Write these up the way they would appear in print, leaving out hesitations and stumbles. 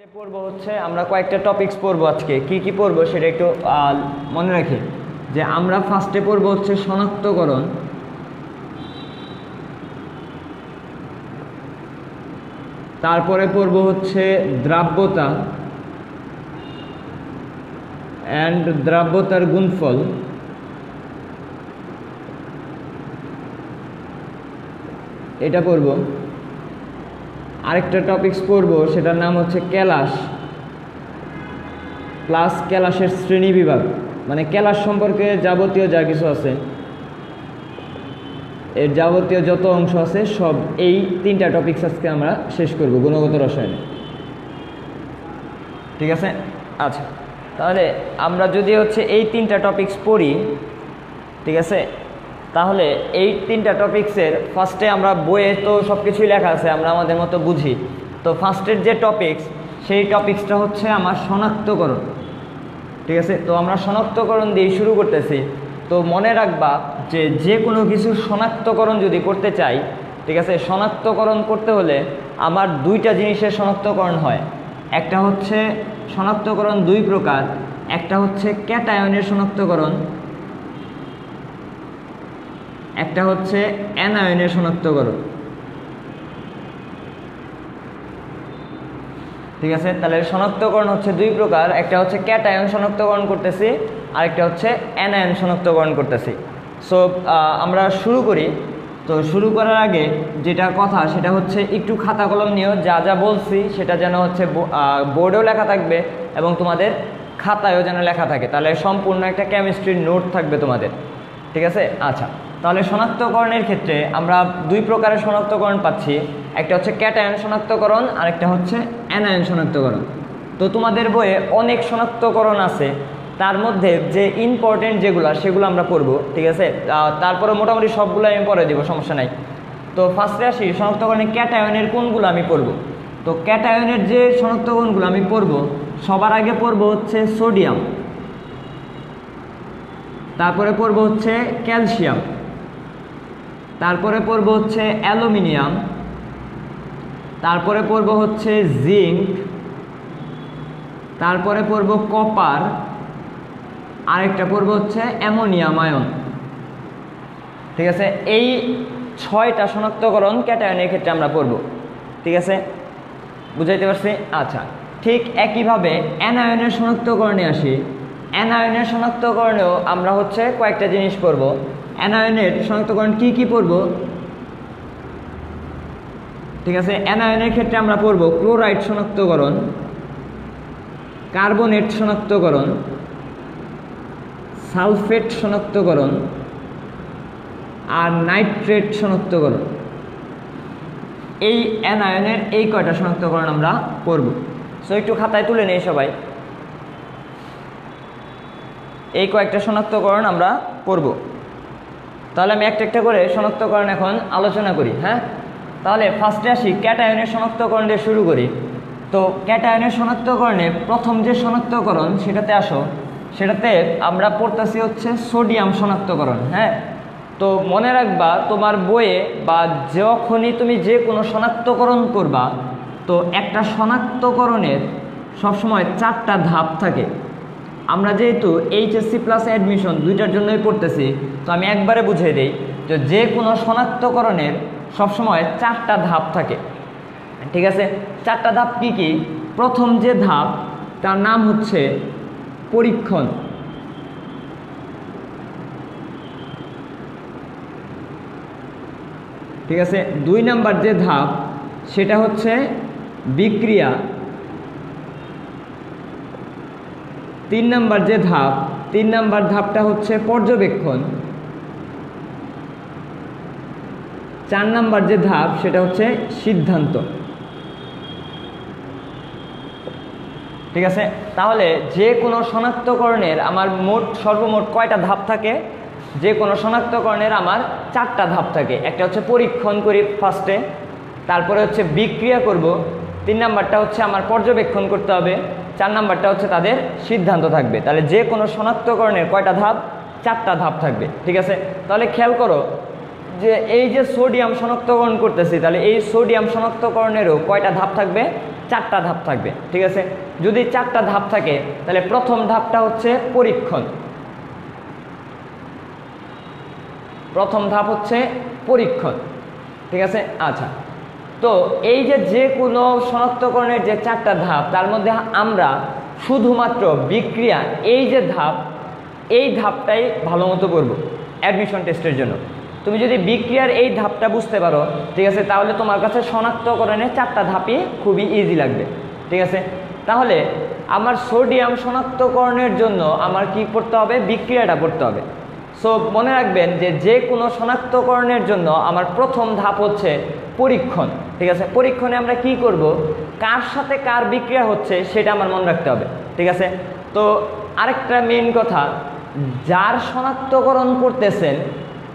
ফার্স্টে পড়বো হচ্ছে আমরা কয়েকটা টপিকস পড়বো আজকে কি কি পড়বো সেটা একটু মনে রাখি যে আমরা ফার্স্টে পড়বো হচ্ছে শনাক্তকরণ, তারপরে পড়বো হচ্ছে দ্রাব্যতা অ্যান্ড দ্রাব্যতার গুণফল, এটা পড়বো। আরেকটা টপিকস পড়বো সেটার নাম হচ্ছে ক্যালাস প্লাস ক্যালাসের শ্রেণী বিভাগ, মানে ক্যালাস সম্পর্কে যাবতীয় যা কিছু আছে এর যাবতীয় যত অংশ আছে সব এই তিনটা টপিকস আজকে আমরা শেষ করব গুণগত রসায়নে। ঠিক আছে, আচ্ছা তাহলে আমরা যদি হচ্ছে এই তিনটা টপিকস পড়ি, ঠিক আছে, তাহলে এই তিনটা টপিক্সের ফার্স্টে আমরা বইয়ে তো সব কিছুই লেখা আছে, আমরা আমাদের মতো বুঝি। তো ফার্স্টের যে টপিক্স সেই টপিক্সটা হচ্ছে আমার শনাক্তকরণ। ঠিক আছে, তো আমরা শনাক্তকরণ দিয়ে শুরু করতেছি। তো মনে রাখবা যে যে কোনো কিছুর শনাক্তকরণ যদি করতে চাই, ঠিক আছে, শনাক্তকরণ করতে হলে আমার দুইটা জিনিসের শনাক্তকরণ হয়। একটা হচ্ছে শনাক্তকরণ দুই প্রকার, একটা হচ্ছে ক্যাটায়নের শনাক্তকরণ, একটা হচ্ছে অ্যানায়নের শনাক্তকরণ। ঠিক আছে, তাহলে শনাক্তকরণ হচ্ছে দুই প্রকার, একটা হচ্ছে ক্যাটায়ন শনাক্তকরণ করতেছি, আরেকটা হচ্ছে অ্যানায়ন শনাক্তকরণ করতেছি। সো আমরা শুরু করি। তো শুরু করার আগে যেটা কথা সেটা হচ্ছে একটু খাতা কলম নিও, যা যা বলছি সেটা যেন হচ্ছে বোর্ডেও লেখা থাকবে এবং তোমাদের খাতায়ও যেন লেখা থাকে, তাহলে সম্পূর্ণ একটা কেমিস্ট্রির নোট থাকবে তোমাদের। ঠিক আছে, আচ্ছা তাহলে শনাক্তকরণের ক্ষেত্রে আমরা দুই প্রকারের শনাক্তকরণ পাচ্ছি, একটা হচ্ছে ক্যাটায়ন শনাক্তকরণ আর একটা হচ্ছে অ্যানায়ন শনাক্তকরণ। তো তোমাদের বইয়ে অনেক শনাক্তকরণ আছে, তার মধ্যে যে ইম্পর্টেন্ট যেগুলো সেগুলো আমরা পড়বো। ঠিক আছে, তারপরে মোটামুটি সবগুলো আমি পড়ে দেবো, সমস্যা নাই। তো ফার্স্টে আসি শনাক্তকরণে ক্যাটায়নের কোনগুলো আমি পড়বো। তো ক্যাটায়নের যে শনাক্তকরণগুলো আমি পড়বো, সবার আগে পড়বো হচ্ছে সোডিয়াম, তারপরে পড়বো হচ্ছে ক্যালসিয়াম, তারপরে পড়বো হচ্ছে অ্যালুমিনিয়াম, তারপরে পড়বো হচ্ছে জিঙ্ক, তারপরে পড়বো কপার, আরেকটা পড়বো হচ্ছে অ্যামোনিয়াম আয়ন। ঠিক আছে, এই 6টা শনাক্তকরণ ক্যাটায়নের ক্ষেত্রে আমরা পড়বো। ঠিক আছে, বুঝাইতে পারছি? আচ্ছা, ঠিক একইভাবে অ্যানায়নের শনাক্তকরণে আসি। অ্যানায়নের শনাক্তকরণেও আমরা হচ্ছে কয়েকটা জিনিস পড়বো। অ্যানায়নের শনাক্তকরণ কি কি পড়বো? ঠিক আছে, অ্যানায়নের ক্ষেত্রে আমরা পড়বো ক্লোরাইড শনাক্তকরণ, কার্বনেট শনাক্তকরণ, সালফেট শনাক্তকরণ আর নাইট্রেট শনাক্তকরণ। এই অ্যানায়নের এই কয়টা শনাক্তকরণ আমরা পড়ব। সো একটু খাতায় তুলে নেই সবাই, এই কয়েকটা শনাক্তকরণ আমরা পড়ব। তাহলে আমি একটা একটা করে শনাক্তকরণ এখন আলোচনা করি। হ্যাঁ, তাহলে ফার্স্টে আসি ক্যাটায়নের শনাক্তকরণ দিয়ে শুরু করি। তো ক্যাটায়নের শনাক্তকরণে প্রথম যে শনাক্তকরণ সেটাতে আসো, সেটাতে আমরা পড়তেছি হচ্ছে সোডিয়াম শনাক্তকরণ। হ্যাঁ, তো মনে রাখবা তোমার বইয়ে বা যখনই তুমি যে কোনো শনাক্তকরণ করবা, তো একটা শনাক্তকরণের সবসময় 4টা ধাপ থাকে। আমরা যেহেতু এইচএসসি প্লাস অ্যাডমিশন দুইটার জন্যই পড়তেছি, তো আমি একবারে বুঝিয়ে দিই যে কোনো শনাক্তকরণের সবসময় 4টা ধাপ থাকে। ঠিক আছে, 4টা ধাপ কি কি? প্রথম যে ধাপ তার নাম হচ্ছে পরীক্ষণ। ঠিক আছে, 2 নাম্বার যে ধাপ সেটা হচ্ছে বিক্রিয়া। 3 নাম্বার যে ধাপ, 3 নাম্বার ধাপটা হচ্ছে পর্যবেক্ষণ। 4 নাম্বার যে ধাপ সেটা হচ্ছে সিদ্ধান্ত। ঠিক আছে, তাহলে যে কোনো শনাক্তকরণের আমার সর্বমোট কয়টা ধাপ থাকে? যে কোনো শনাক্তকরণের আমার 4টা ধাপ থাকে। একটা হচ্ছে পরীক্ষণ করি ফার্স্টে, তারপরে হচ্ছে বিক্রিয়া করব, 3 নাম্বারটা হচ্ছে আমার পর্যবেক্ষণ করতে হবে, 4 নাম্বারটা হচ্ছে তাদের সিদ্ধান্ত থাকবে। তাহলে যে কোনো শনাক্তকরণের কয়টা ধাপ? 4টা ধাপ থাকবে। ঠিক আছে, তাহলে খেয়াল করো যে এই যে সোডিয়াম শনাক্তকরণ করতেছি, তাহলে এই সোডিয়াম শনাক্তকরণেরও কয়টা ধাপ থাকবে? 4টা ধাপ থাকবে। ঠিক আছে, যদি 4টা ধাপ থাকে তাহলে প্রথম ধাপটা হচ্ছে পরীক্ষণ। প্রথম ধাপ হচ্ছে পরীক্ষণ। ঠিক আছে, আচ্ছা, তো এই যে কোনো শনাক্তকরণের যে 4টা ধাপ, তার মধ্যে আমরা শুধুমাত্র বিক্রিয়া এই যে ধাপ, এই ধাপটাই ভালো মতো করবো অ্যাডমিশন টেস্টের জন্য। তুমি যদি বিক্রিয়ার এই ধাপটা বুঝতে পারো, ঠিক আছে, তাহলে তোমার কাছে শনাক্তকরণের 4টা ধাপই খুবই ইজি লাগবে। ঠিক আছে, তাহলে আমার সোডিয়াম শনাক্তকরণের জন্য আমার কি করতে হবে? বিক্রিয়াটা করতে হবে। সো মনে রাখবেন যে কোনো শনাক্তকরণের জন্য আমার প্রথম ধাপ হচ্ছে পরীক্ষণ। ঠিক আছে, পরীক্ষণে আমরা কি করব? কার সাথে কার বিক্রিয়া হচ্ছে সেটা আমার মনে রাখতে হবে। ঠিক আছে, তো আরেকটা মেইন কথা, যার শনাক্তকরণ করতেছেন,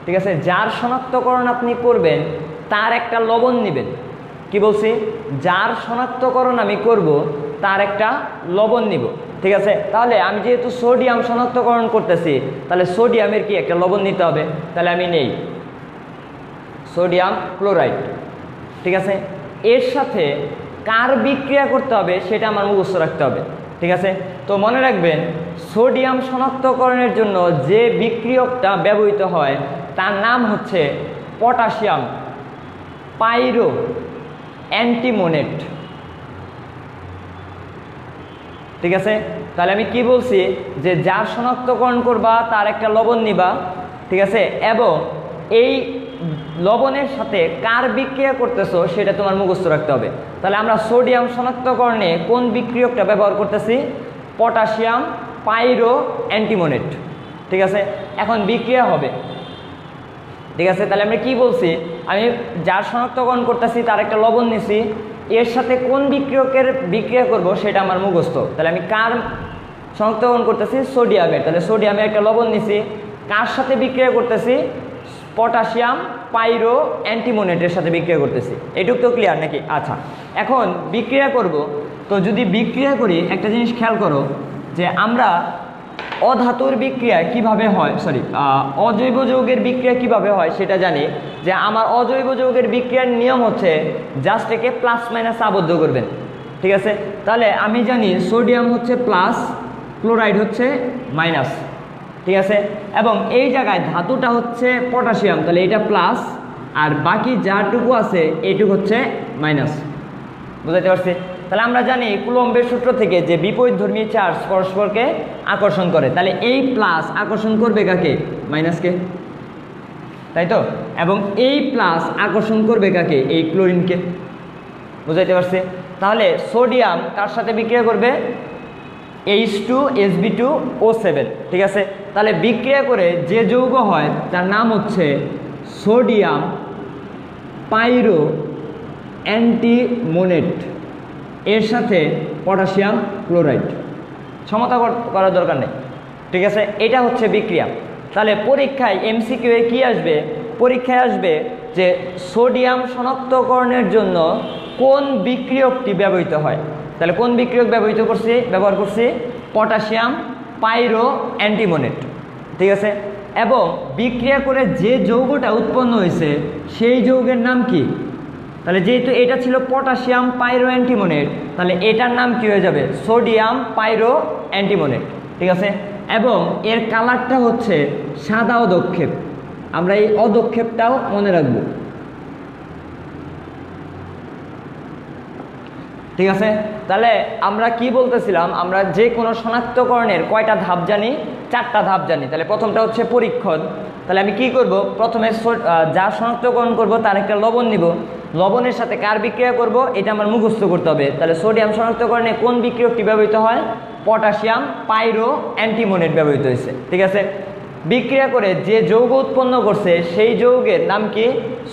ঠিক আছে, যার শনাক্তকরণ আপনি করবেন তার একটা লবণ নেবেন। কি বলছি? যার শনাক্তকরণ আমি করব তার একটা লবণ নিব। ঠিক আছে, তাহলে আমি যেহেতু সোডিয়াম শনাক্তকরণ করতেছি, তাহলে সোডিয়ামের কি একটা লবণ নিতে হবে। তাহলে আমি নেই সোডিয়াম ক্লোরাইড। ঠিক আছে, এর সাথে কার বিক্রিয়া করতে হবে সেটা আমার মুখস্থ রাখতে হবে। ঠিক আছে, তো মনে রাখবেন সোডিয়াম শনাক্তকরণের জন্য যে বিক্রিয়কটা ব্যবহৃত হয় তার নাম হচ্ছে পটাশিয়াম পাইরো অ্যান্টিমোনেট। ঠিক আছে, তাহলে আমি কি বলছি? যে যার শনাক্তকরণ করবা তার একটা লবণ নিবা। ঠিক আছে, এবং এই লবণের সাথে কার বিক্রিয়া করতেছো সেটা তোমার মুখস্থ রাখতে হবে। তাহলে আমরা সোডিয়াম শনাক্তকরণে কোন বিক্রিয়কটা ব্যবহার করতেছি? পটাশিয়াম পাইরো অ্যান্টিমোনেট। ঠিক আছে, এখন বিক্রিয়া হবে। ঠিক আছে, তাহলে আমরা কি বলছি? আমি যার শনাক্তকরণ করতেছি তার একটা লবণ নিছি, এর সাথে কোন বিক্রিয়কের বিক্রিয়া করব সেটা আমার মুখস্থ। তাহলে আমি কার শনাক্তকরণ করতেছি? সোডিয়ামের। তাহলে সোডিয়ামের একটা লবণ নিছি, কার সাথে বিক্রিয়া করতেছি? পটাশিয়াম পাইরো অ্যান্টিমোনেটের সাথে বিক্রিয়া করতেছি। এটুকু তো ক্লিয়ার নাকি? আচ্ছা, এখন বিক্রিয়া করব, তো যদি বিক্রিয়া করি একটা জিনিস খেয়াল করো, যে আমরা অধাতুর বিক্রিয়া কিভাবে হয়, অজৈব যৌগের বিক্রিয়া কিভাবে হয় সেটা জানি। যে আমার অজৈব যৌগের বিক্রিয়ার নিয়ম হচ্ছে জাস্ট একে প্লাস মাইনাস আবদ্ধ করবেন। ঠিক আছে, তাহলে আমি জানি সোডিয়াম হচ্ছে প্লাস, ক্লোরাইড হচ্ছে মাইনাস। ঠিক আছে, এবং এই জায়গায় ধাতুটা হচ্ছে পটাশিয়াম, তাহলে এটা প্লাস, আর বাকি যাটুকু আছে এইটুকু হচ্ছে মাইনাস। বুঝাতে পারছি? তাহলে আমরা জানি কুলম্বের সূত্র থেকে যে বিপরীতধর্মী চার্জ পরস্পরকে আকর্ষণ করে, তাহলে এই প্লাস আকর্ষণ করবে কাকে? মাইনাসকে, তাই তো? এবং এই প্লাস আকর্ষণ করবে কাকে? এই ক্লোরিনকে। বুঝাইতে পারছি? তাহলে সোডিয়াম কার সাথে বিক্রিয়া করবে? H2SB2O7। ঠিক আছে, তাহলে বিক্রিয়া করে যে যৌগ হয় তার নাম হচ্ছে সোডিয়াম পাইরো অ্যান্টিমোনেট, এর সাথে পটাশিয়াম ক্লোরাইড। সমতা করার দরকার নেই। ঠিক আছে, এটা হচ্ছে বিক্রিয়া। তাহলে পরীক্ষায় MCQ এ কি আসবে? পরীক্ষায় আসবে যে সোডিয়াম শনাক্তকরণের জন্য কোন বিক্রিয়কটি ব্যবহৃত হয়। তাহলে কোন বিক্রিয়ক ব্যবহার করছি? পটাশিয়াম পাইরো অ্যান্টিমোনেট। ঠিক আছে, এবং বিক্রিয়া করে যে যৌগটা উৎপন্ন হয়েছে সেই যৌগের নাম কি? তাহলে যেহেতু এটা ছিল পটাশিয়াম পাইরো অ্যান্টিমোনেট, তাহলে এটার নাম কি হয়ে যাবে? সোডিয়াম পাইরো অ্যান্টিমোনেট। ঠিক আছে, এবং এর কালারটা হচ্ছে সাদা অদক্ষেপ। আমরা এই অদক্ষেপটাও মনে রাখবো। ঠিক আছে, তাহলে আমরা কি বলতেছিলাম? আমরা যে কোনো শনাক্তকরণের কয়টা ধাপ জানি? 4টা ধাপ জানি। তাহলে প্রথমটা হচ্ছে পরীক্ষণ। তাহলে আমি কি করব? প্রথমে যা শনাক্তকরণ করব তার একটা লবণ নিব, লবণের সাথে কার বিক্রিয়া করব এটা আমার মুখস্থ করতে হবে। তাহলে সোডিয়াম শনাক্তকরণে কোন বিক্রিয়কটি ব্যবহৃত হয়? পটাশিয়াম পাইরো অ্যান্টিমোনেট ব্যবহৃত হয়েছে। ঠিক আছে, বিক্রিয়া করে যে যৌগ উৎপন্ন করছে সেই যৌগের নাম কি?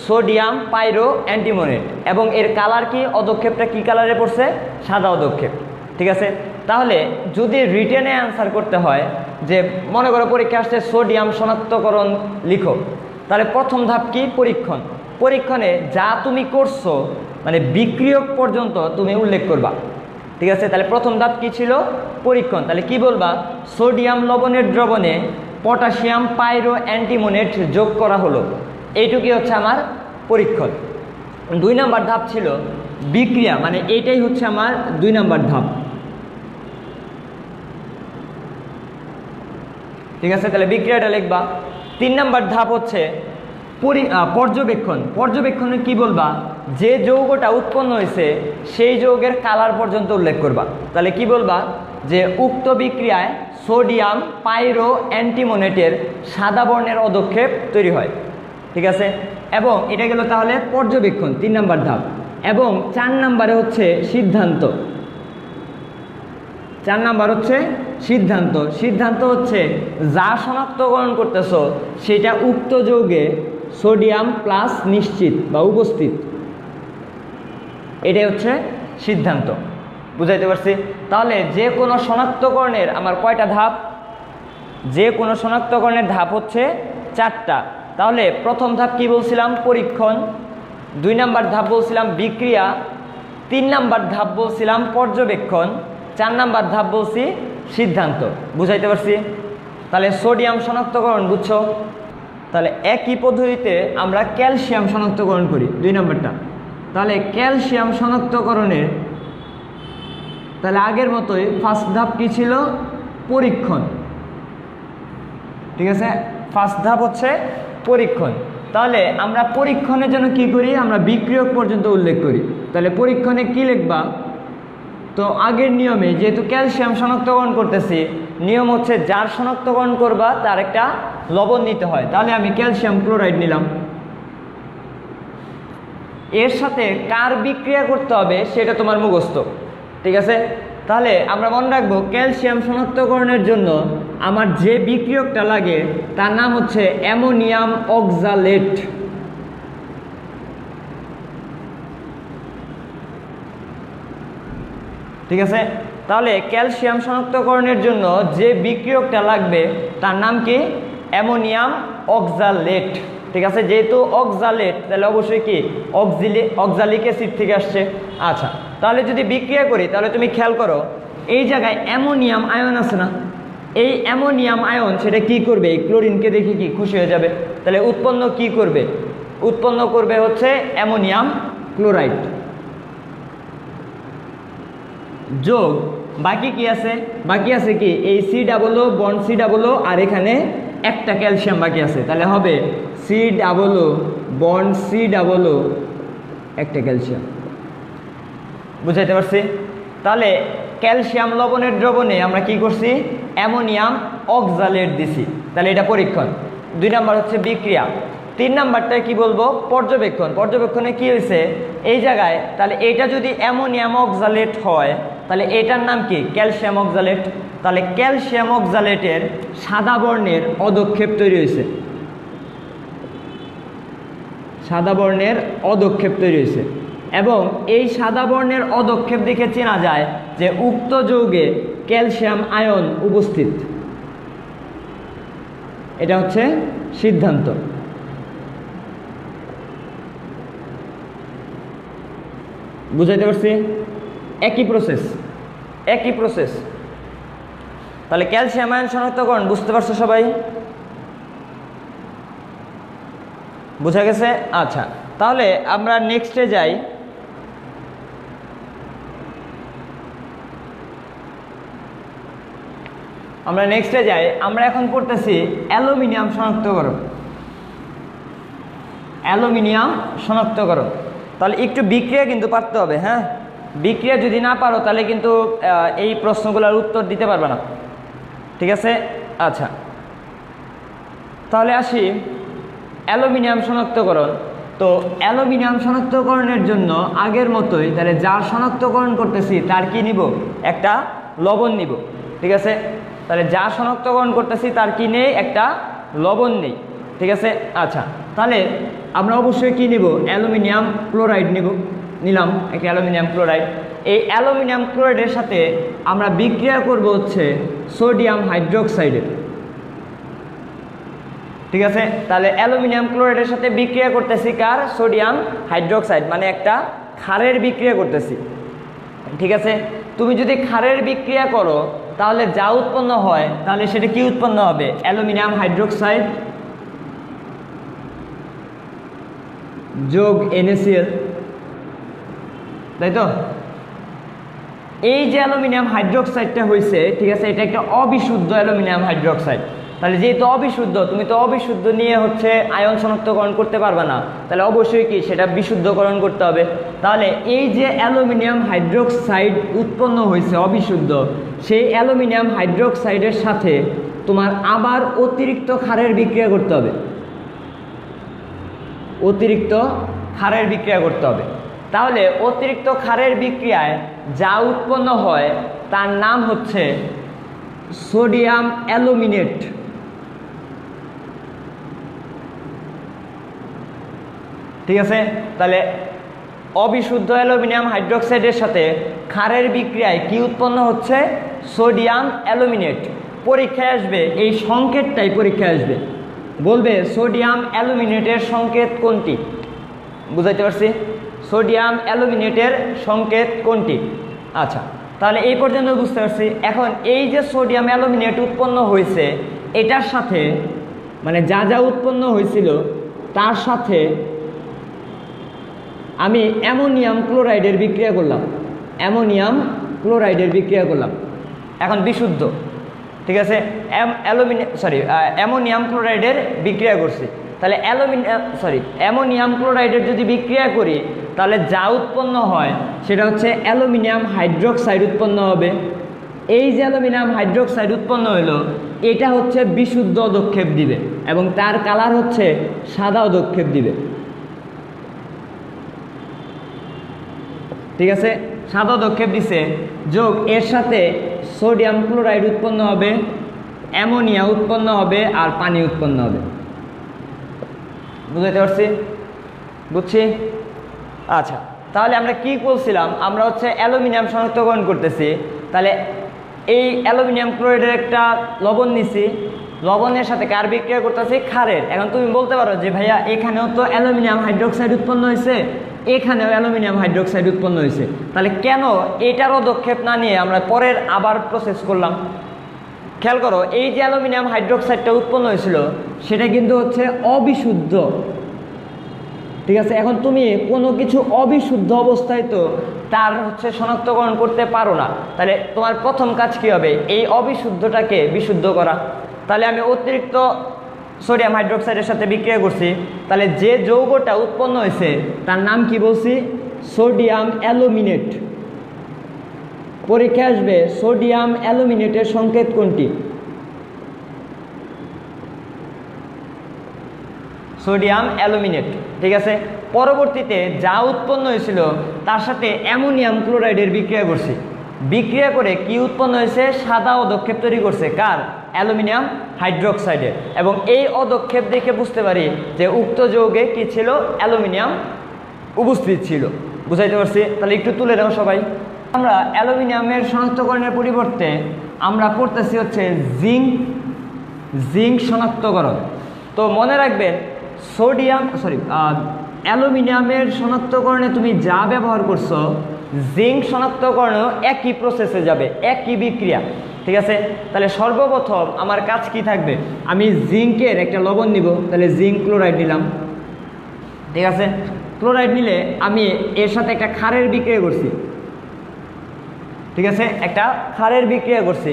সোডিয়াম পাইরো অ্যান্টিমোনেট, এবং এর কালার কি? অদক্ষেপটা কি কালারে পড়ছে? সাদা অদক্ষেপ। ঠিক আছে, তাহলে যদি রিটেনে অ্যান্সার করতে হয়, যে মনে করো পরীক্ষা আসছে সোডিয়াম শনাক্তকরণ লিখো, তাহলে প্রথম ধাপ কি? পরীক্ষণ। পরীক্ষণে যা তুমি করছো মানে বিক্রিয়ক পর্যন্ত তুমি উল্লেখ করবা। ঠিক আছে, তাহলে প্রথম ধাপ কি ছিল? পরীক্ষণ। তাহলে কি বলবা? সোডিয়াম লবণের দ্রবণে পটাশিয়াম পাইরো অ্যান্টিমোনেট যোগ করা হলো। এইটুকুই হচ্ছে আমার পরীক্ষণ। 2 নাম্বার ধাপ ছিল বিক্রিয়া, মানে এইটাই হচ্ছে আমার 2 নাম্বার ধাপ। ঠিক আছে, তাহলে বিক্রিয়াটা লিখবা। 3 নাম্বার ধাপ হচ্ছে পর্যবেক্ষণ। পর্যবেক্ষণে কি বলবা, যে যৌগটা উৎপন্ন হয়েছে সেই যৌগের কালার পর্যন্ত উল্লেখ করবা। তাহলে কি বলবা, যে উক্ত বিক্রিয়ায় সোডিয়াম পাইরো অ্যান্টিমোনেটের সাদা বর্ণের অধক্ষেপ তৈরি হয়। ঠিক আছে, এবং এটা গেল তাহলে পর্যবেক্ষণ 3 নাম্বার ধাপ। এবং 4 নাম্বারে হচ্ছে সিদ্ধান্ত। 4 নাম্বার হচ্ছে সিদ্ধান্ত। সিদ্ধান্ত হচ্ছে যা শনাক্তকরণ করতেছো সেটা উক্ত যৌগে সোডিয়াম প্লাস নিশ্চিত বা উপস্থিত, এটাই হচ্ছে সিদ্ধান্ত। বুঝাইতে পারছি? তাহলে যে কোনো শনাক্তকরণের আমার কয়টা ধাপ? যে কোনো শনাক্তকরণের ধাপ হচ্ছে 4টা। তাহলে প্রথম ধাপ কি বলছিলাম? পরীক্ষণ। 2 নাম্বার ধাপ বলছিলাম বিক্রিয়া। 3 নাম্বার ধাপ বলছিলাম পর্যবেক্ষণ। 4 নাম্বার ধাপ বলছি সিদ্ধান্ত। বুঝাইতে পারছি? তাহলে সোডিয়াম শনাক্তকরণ বুঝছো? তাহলে একই পদ্ধতিতে আমরা ক্যালসিয়াম শনাক্তকরণ করি 2 নাম্বারটা। তাহলে ক্যালসিয়াম শনাক্তকরণের তাহলে আগের মতোই ফার্স্ট ধাপ কি ছিল? পরীক্ষণ। ঠিক আছে, ফার্স্ট ধাপ হচ্ছে পরীক্ষণ। তাহলে আমরা পরীক্ষণের জন্য কি করি? আমরা বিক্রিয়ক পর্যন্ত উল্লেখ করি। তাহলে পরীক্ষণে কি লিখবা? তো আগের নিয়মে যেহেতু ক্যালসিয়াম শনাক্তকরণ করতেছি, নিয়ম হচ্ছে যার শনাক্তকরণ করবা তার একটা লবণ নিতে হয়। তাহলে আমি ক্যালসিয়াম ক্লোরাইড নিলাম। এর সাথে কার বিক্রিয়া করতে হবে সেটা তোমার মুখস্থ। ঠিক আছে, তাহলে আমরা মনে রাখবো ক্যালসিয়াম শনাক্তকরণের জন্য আমার যে বিক্রিয়কটা লাগে তার নাম হচ্ছে অ্যামোনিয়াম অক্সালেট। ঠিক আছে, তাহলে ক্যালসিয়াম শনাক্তকরণের জন্য যে বিক্রিয়কটা লাগবে তার নাম কি? Ammonium oxalate. ঠিক আছে, যেহেতু অক্সালেট তাহলে অবশ্যই কি অক্সালিক অ্যাসিড থেকে আসছে। আচ্ছা, তাহলে যদি বিক্রিয়া করি তাহলে তুমি খেয়াল করো এই জায়গায় অ্যামোনিয়াম আয়ন আছে না? এই অ্যামোনিয়াম আয়ন সেটা কি করবে? এই ক্লোরিনকে দেখে কি খুশি হয়ে যাবে? তাহলে উৎপন্ন কি করবে? উৎপন্ন করবে হচ্ছে অ্যামোনিয়াম ক্লোরাইড যোগ। বাকি কি আছে? বাকি আছে কি? এই COO বন্ড COO, আর এখানে একটা ক্যালসিয়াম বাকি আছে। তাহলে হবে COO বন্ড COO, একটা ক্যালসিয়াম। বুঝাইতে পারছি? তাহলে ক্যালসিয়াম লবণের দ্রবণে আমরা কি করছি? অ্যামোনিয়াম অক্সালেট দিছি। তাহলে এটা পরীক্ষণ। 2 নাম্বার হচ্ছে বিক্রিয়া। 3 নাম্বারটা কি বলবো? পর্যবেক্ষণ। পর্যবেক্ষণে কি হয়েছে এই জায়গায়? তাহলে এটা যদি অ্যামোনিয়াম অক্সালেট হয় তাহলে এটার নাম কি? Calcium oxalate. তাহলে ক্যালসিয়াম অক্সালেটের সাদা বর্ণের অধক্ষেপ তৈরি হয়েছে। সাদা বর্ণের অধক্ষেপ তৈরি হয়েছে, এবং এই সাদা বর্ণের অধক্ষেপ দেখে চেনা যায় যে উক্ত যৌগে ক্যালসিয়াম আয়ন উপস্থিত। এটা হচ্ছে সিদ্ধান্ত। বুঝাইতে পারছি? একই প্রসেস, একই প্রসেস। তাহলে ক্যালসিয়াম আয়ন শনাক্তকরণ বুঝতে পারছো সবাই? বুঝা গেছে? আচ্ছা, তাহলে আমরা নেক্সটে যাই। আমরা এখন পড়তেছি অ্যালুমিনিয়াম শনাক্তকরণ। অ্যালুমিনিয়াম শনাক্তকরণ। তাহলে একটু বিক্রিয়া কিন্তু পারতে হবে। হ্যাঁ, বিক্রিয়া যদি না পারো তাহলে কিন্তু এই প্রশ্নগুলোর উত্তর দিতে পারবে না। ঠিক আছে, আচ্ছা তাহলে আসি অ্যালুমিনিয়াম শনাক্তকরণ। তো অ্যালুমিনিয়াম শনাক্তকরণের জন্য আগের মতোই তাহলে যার শনাক্তকরণ করতেছি তার কি নিব? একটা লবণ নিব। ঠিক আছে, তাহলে যা শনাক্তকরণ করতেছি তার কি নেই? একটা লবণ নেই। ঠিক আছে, আচ্ছা তাহলে আমরা অবশ্যই কি নিব? অ্যালুমিনিয়াম ক্লোরাইড নিলাম একটা অ্যালুমিনিয়াম ক্লোরাইড। এই অ্যালুমিনিয়াম ক্লোরাইডের সাথে আমরা বিক্রিয়া করব হচ্ছে সোডিয়াম হাইড্রোক্সাইডের। ঠিক আছে, তাহলে অ্যালুমিনিয়াম ক্লোরাইডের সাথে বিক্রিয়া করতেছি কার? সোডিয়াম হাইড্রোক্সাইড, মানে একটা ক্ষারের বিক্রিয়া করতেছি। ঠিক আছে, তুমি যদি ক্ষারের বিক্রিয়া করো তাহলে যা উৎপন্ন হয় তাহলে সেটা কি উৎপন্ন হবে? Aluminium hydroxide. যোগ NaCl, তাই তো? এই যে অ্যালুমিনিয়াম হাইড্রোক্সাইডটা হয়েছে, ঠিক আছে, এটা একটা অবিশুদ্ধ অ্যালুমিনিয়াম হাইড্রোক্সাইড। তাহলে যেহেতু অবিশুদ্ধ, তুমি তো অবিশুদ্ধ নিয়ে হচ্ছে আয়ন শনাক্তকরণ করতে পারবে না, তাহলে অবশ্যই কি সেটা বিশুদ্ধকরণ করতে হবে। তাহলে এই যে অ্যালুমিনিয়াম হাইড্রোক্সাইড উৎপন্ন হয়েছে অবিশুদ্ধ, সেই অ্যালুমিনিয়াম হাইড্রোক্সাইডের সাথে তোমার আবার অতিরিক্ত ক্ষারের বিক্রিয়া করতে হবে, অতিরিক্ত ক্ষারের বিক্রিয়া করতে হবে। তাহলে অতিরিক্ত ক্ষারের বিক্রিয়ায় যা উৎপন্ন হয় তার নাম হচ্ছে সোডিয়াম অ্যালুমিনেট। ঠিক আছে, তাহলে অবিশুদ্ধ অ্যালুমিনিয়াম হাইড্রোক্সাইডের সাথে ক্ষারের বিক্রিয়ায় কি উৎপন্ন হচ্ছে? Sodium aluminate. পরীক্ষায় আসবে এই সংকেতটাই, পরীক্ষায় আসবে বলবে সোডিয়াম অ্যালুমিনেটের সংকেত কোনটি? বুঝাইতে পারছি? সোডিয়াম অ্যালুমিনেটের সংকেত কোনটি? আচ্ছা, তাহলে এই পর্যন্ত বুঝতে পারছি। এখন এই যে সোডিয়াম অ্যালুমিনেট উৎপন্ন হয়েছে, এটার সাথে মানে যা যা উৎপন্ন হয়েছিল তার সাথে আমি অ্যামোনিয়াম ক্লোরাইডের বিক্রিয়া করলাম, অ্যামোনিয়াম ক্লোরাইডের বিক্রিয়া করলাম, এখন বিশুদ্ধ। ঠিক আছে, অ্যামোনিয়াম ক্লোরাইডের বিক্রিয়া করছি। তাহলে অ্যামোনিয়াম ক্লোরাইডের যদি বিক্রিয়া করি তাহলে যা উৎপন্ন হয় সেটা হচ্ছে অ্যালুমিনিয়াম হাইড্রোক্সাইড উৎপন্ন হবে। এই যে অ্যালুমিনিয়াম হাইড্রোক্সাইড উৎপন্ন হলো, এটা হচ্ছে বিশুদ্ধ অদক্ষেপ দিবে এবং তার কালার হচ্ছে সাদা অদক্ষেপ দিবে। ঠিক আছে, সাদা অদক্ষেপ দিছে, যোগ এর সাথে সোডিয়াম ক্লোরাইড উৎপন্ন হবে, অ্যামোনিয়া উৎপন্ন হবে আর পানি উৎপন্ন হবে। বুঝতে পারছি? বুঝছি? আচ্ছা, তাহলে আমরা কি বলছিলাম? আমরা হচ্ছে অ্যালুমিনিয়াম শনাক্তকরণ করতেছি। তাহলে এই অ্যালুমিনিয়াম ক্লোরাইডের একটা লবণ নিছি, লবণের সাথে কার বিক্রিয়া করতেছি? ক্ষারের। এখন তুমি বলতে পারো যে ভাইয়া এখানেও তো অ্যালুমিনিয়াম হাইড্রোক্সাইড উৎপন্ন হয়েছে, এখানেও অ্যালুমিনিয়াম হাইড্রোক্সাইড উৎপন্ন হয়েছে, তাহলে কেন এটার পদক্ষেপ না নিয়ে আমরা পরের আবার প্রসেস করলাম? খেয়াল করো, এই যে অ্যালুমিনিয়াম হাইড্রোক্সাইডটা উৎপন্ন হয়েছিল সেটা কিন্তু হচ্ছে অবিশুদ্ধ। ঠিক আছে, এখন তুমি কোনো কিছু অবিশুদ্ধ অবস্থায় তো তার হচ্ছে শনাক্তকরণ করতে পারো না। তাহলে তোমার প্রথম কাজ কি হবে? এই অবিশুদ্ধটাকে বিশুদ্ধ করা। তাহলে আমি অতিরিক্ত সোডিয়াম হাইড্রোক্সাইডের সাথে বিক্রিয়া করছি, তাহলে যে যৌগটা উৎপন্ন হয়েছে তার নাম কি বলছি? Sodium aluminate. পরীক্ষা আসবে সোডিয়াম অ্যালুমিনেটের সংকেত কোনটি? Sodium aluminate. ঠিক আছে, পরবর্তীতে যা উৎপন্ন হয়েছিল তার সাথে অ্যামোনিয়াম ক্লোরাইডের বিক্রিয়া করছি, বিক্রিয়া করে কি উৎপন্ন হয়েছে? সাদা অদক্ষেপ তৈরি করছে। কার? অ্যালুমিনিয়াম হাইড্রোক্সাইডের। এবং এই অদক্ষেপ দেখে বুঝতে পারি যে উক্ত যৌগে কি ছিল? অ্যালুমিনিয়াম উপস্থিত ছিল। বুঝাইতে পারছি? তাহলে একটু তুলে দাও সবাই। আমরা অ্যালুমিনিয়ামের শনাক্তকরণের পরিবর্তে আমরা করতেছি হচ্ছে জিঙ্ক শনাক্তকরণ। তো মনে রাখবেন, অ্যালুমিনিয়ামের শনাক্তকরণে তুমি যা ব্যবহার করছো, জিঙ্ক শনাক্তকরণেও একই প্রসেসে যাবে, একই বিক্রিয়া। ঠিক আছে, তাহলে সর্বপ্রথম আমার কাজ কি থাকবে? আমি জিঙ্কের একটা লবণ নিব, তাহলে জিঙ্ক ক্লোরাইড নিলাম। ঠিক আছে, ক্লোরাইড নিলে আমি এর সাথে একটা ক্ষারের বিক্রিয়া করছি। ঠিক আছে, একটা ক্ষারের বিক্রিয়া করছি।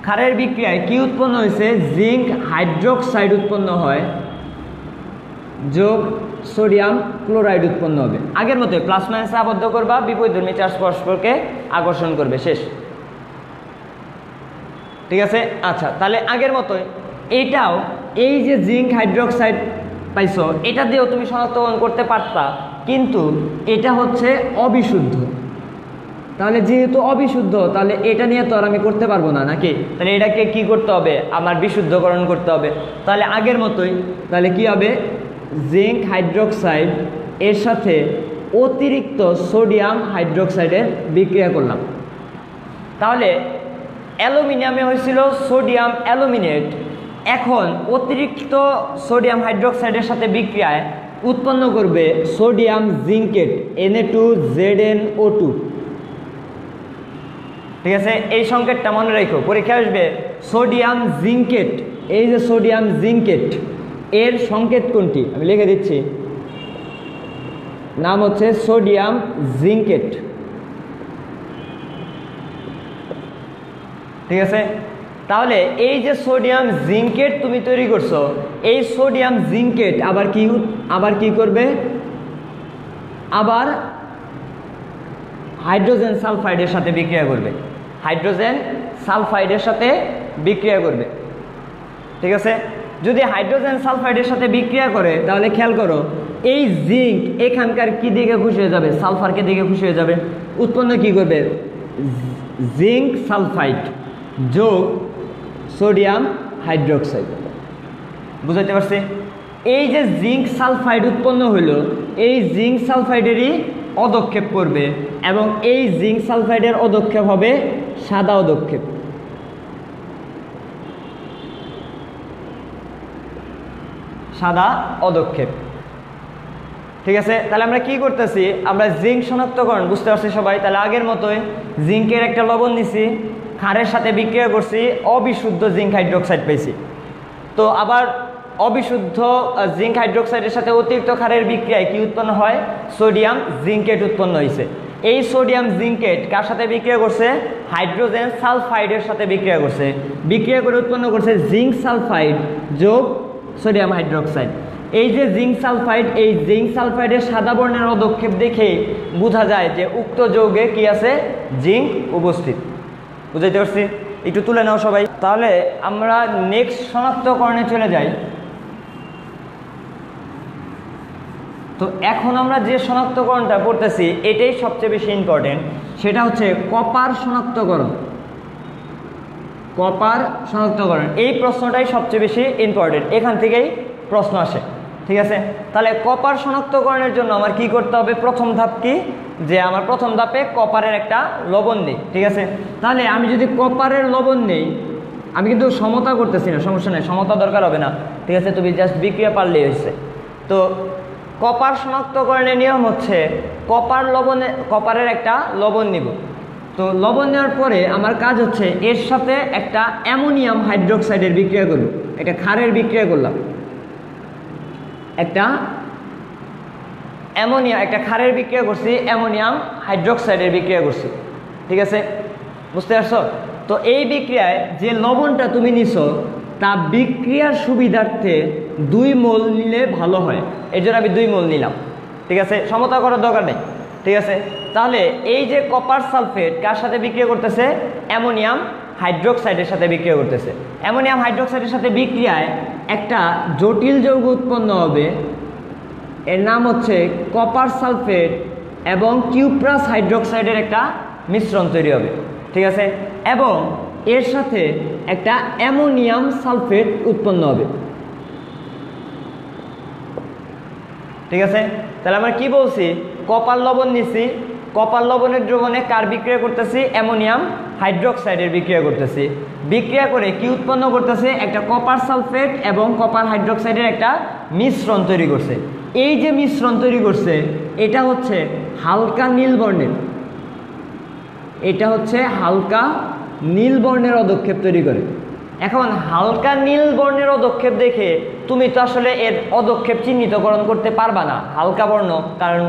ক্ষারের বিক্রিয়ায় কি উৎপন্ন হয়েছে? জিঙ্ক হাইড্রোক্সাইড উৎপন্ন হয়, যোগ সোডিয়াম ক্লোরাইড উৎপন্ন হবে। আগের মতোই প্লাস মাইনাসে আবদ্ধ করবা, বিপরীতধর্মী চার্জ পরস্পরকে আকর্ষণ করবে, শেষ। ঠিক আছে, আচ্ছা, তাহলে আগের মতোই এইটাও, এই যে জিঙ্ক হাইড্রোক্সাইড পাইছো, এটা দিয়েও তুমি শনাক্তকরণ করতে পারতা, কিন্তু এটা হচ্ছে অবিশুদ্ধ। তাহলে যেহেতু অবিশুদ্ধ, তাহলে এটা নিয়ে তো আর আমি করতে পারবো না, নাকি? তাহলে এটাকে কি করতে হবে? আমার বিশুদ্ধকরণ করতে হবে। তাহলে আগের মতোই, তাহলে কি হবে? জিঙ্ক হাইড্রোক্সাইড এর সাথে অতিরিক্ত সোডিয়াম হাইড্রোক্সাইডের বিক্রিয়া করলাম। তাহলে অ্যালুমিনিয়ামে হয়েছিল সোডিয়াম অ্যালুমিনেট, এখন অতিরিক্ত সোডিয়াম হাইড্রোক্সাইডের সাথে বিক্রিয়ায় উৎপন্ন করবে সোডিয়াম জিঙ্কেট, Na2ZnO2। ঠিক আছে, এই সংকেতটা মনে রাখো, পরীক্ষা আসবে সোডিয়াম জিঙ্কেট। এই যে সোডিয়াম জিঙ্কেট, এর সংকেত কোনটি? আমি লিখে দিচ্ছি, নাম হচ্ছে সোডিয়াম জিঙ্কেট। ঠিক আছে, তাহলে এই যে সোডিয়াম জিঙ্কেট তুমি তৈরি করছো, এই সোডিয়াম জিঙ্কেট আবার কি করবে, আবার হাইড্রোজেন সালফাইডের সাথে বিক্রিয়া করবে, হাইড্রোজেন সালফাইডের সাথে বিক্রিয়া করবে। ঠিক আছে, যদি হাইড্রোজেন সালফাইডের সাথে বিক্রিয়া করে তাহলে খেয়াল করো এই জিঙ্ক এখানকার কি দিকে খুশি হয়ে যাবে, সালফারকে দিকে খুশি হয়ে যাবে, উৎপন্ন কি করবে, জিঙ্ক সালফাইড যোগ সোডিয়াম হাইড্রোক্সাইড। বুঝাইতে পারছি? এই যে জিঙ্ক সালফাইড উৎপন্ন হইল, এই জিঙ্ক সালফাইডেরই অদক্ষেপ করবে এবং এই জিঙ্ক সালফাইডের অদক্ষেপ হবে সাদা অদক্ষেপ। সাদা অদক্ষেপ। ঠিক আছে, তাহলে আমরা কি করতেছি, আমরা জিঙ্ক শনাক্তকরণ বুঝতে পারছি সবাই। তাহলে আগের মতোই জিঙ্কের একটা লবণ নিছি, ক্ষারের সাথে বিক্রিয়া করছি, অবিশুদ্ধ জিঙ্ক হাইড্রোক্সাইড পেয়েছি। তো আবার অবিশুদ্ধ জিঙ্ক হাইড্রোক্সাইডের সাথে অতিরিক্ত ক্ষারের বিক্রিয়ায় কি উৎপন্ন হয়, সোডিয়াম জিঙ্কেট উৎপন্ন হয়েছে। এই সোডিয়াম জিঙ্কেট কার সাথে বিক্রিয়া করছে, হাইড্রোজেন সালফাইডের সাথে বিক্রিয়া করছে, বিক্রিয়া করে উৎপন্ন করছে জিঙ্ক সালফাইড যোগ সোডিয়াম হাইড্রোক্সাইড। এই যে জিঙ্ক সালফাইড, এই জিঙ্ক সালফাইডের সাদা বর্ণের অদক্ষেপ দেখে বোঝা যায় যে উক্ত যৌগে কি আছে, জিঙ্ক উপস্থিত। বুঝাইতে পারছি? একটু তুলে নাও সবাই। তাহলে আমরা নেক্সট শনাক্তকরণে চলে যাই। তো এখন আমরা যে শনাক্তকরণটা পড়তেছি এটাই সবচেয়ে বেশি ইম্পর্টেন্ট, সেটা হচ্ছে কপার শনাক্তকরণ। কপার শনাক্তকরণ, এই প্রশ্নটাই সবচেয়ে বেশি ইম্পর্টেন্ট, এখান থেকেই প্রশ্ন আসে। ঠিক আছে, তাহলে কপার শনাক্তকরণের জন্য আমার কি করতে হবে, প্রথম ধাপ কি, যে আমার প্রথম ধাপে কপারের একটা লবণ নেই। ঠিক আছে, তাহলে আমি যদি কপারের লবণ নেই, আমি কিন্তু সমতা করতেছি না, সমস্যা নেই, সমতা দরকার হবে না। ঠিক আছে, তুমি জাস্ট বিক্রিয়া পারলেই হয়েছে। তো কপার শনাক্তকরণের নিয়ম হচ্ছে কপারের একটা লবণ নিব। তো লবণ নেওয়ার পরে আমার কাজ হচ্ছে এর সাথে একটা অ্যামোনিয়াম হাইড্রোক্সাইডের বিক্রিয়া করব, একটা ক্ষারের বিক্রিয়া করলাম, একটা ক্ষারের বিক্রিয়া করছি, অ্যামোনিয়াম হাইড্রোক্সাইডের বিক্রিয়া করছি। ঠিক আছে, বুঝতে পারছো? তো এই বিক্রিয়ায় যে লবণটা তুমি নিছো তা বিক্রিয়ার সুবিধার্থে 2 মোল নিলে ভালো হয়, এই জন্য আমি 2 মোল নিলাম। ঠিক আছে, সমতা করার দরকার নেই। ঠিক আছে, তাহলে এই যে কপার সালফেট কার সাথে বিক্রিয়া করতেছে, অ্যামোনিয়াম হাইড্রোক্সাইডের সাথে বিক্রিয়া করতেছে। অ্যামোনিয়াম হাইড্রোক্সাইডের সাথে বিক্রিয়ায় একটা জটিল যৌগ উৎপন্ন হবে, এর নাম হচ্ছে কপার সালফেট এবং কিউপ্রাস হাইড্রোক্সাইডের একটা মিশ্রণ তৈরি হবে। ঠিক আছে, এবং এর সাথে একটা অ্যামোনিয়াম সালফেট উৎপন্ন হবে। ঠিক আছে, তাহলে আমরা কি বলছি, কপার লবণ নিছি, কপার লবণের দ্রবণে কার বিক্রিয়া করতেছি, অ্যামোনিয়াম হাইড্রোক্সাইডের বিক্রিয়া করতেছি। বিক্রিয়া করে কি উৎপন্ন করতেছে, একটা কপার সালফেট এবং কপার হাইড্রোক্সাইডের একটা মিশ্রণ তৈরি করছে। এই যে মিশ্রণ তৈরি করছে এটা হচ্ছে হালকা নীল বর্ণের, এটা হচ্ছে হালকা নীল বর্ণের অদক্ষেপ তৈরি করে। এখন হালকা নীল বর্ণের অদক্ষেপ দেখে তুমি তো আসলে এর অদক্ষেপ চিহ্নিতকরণ করতে পারবা না, হালকা বর্ণ, কারণ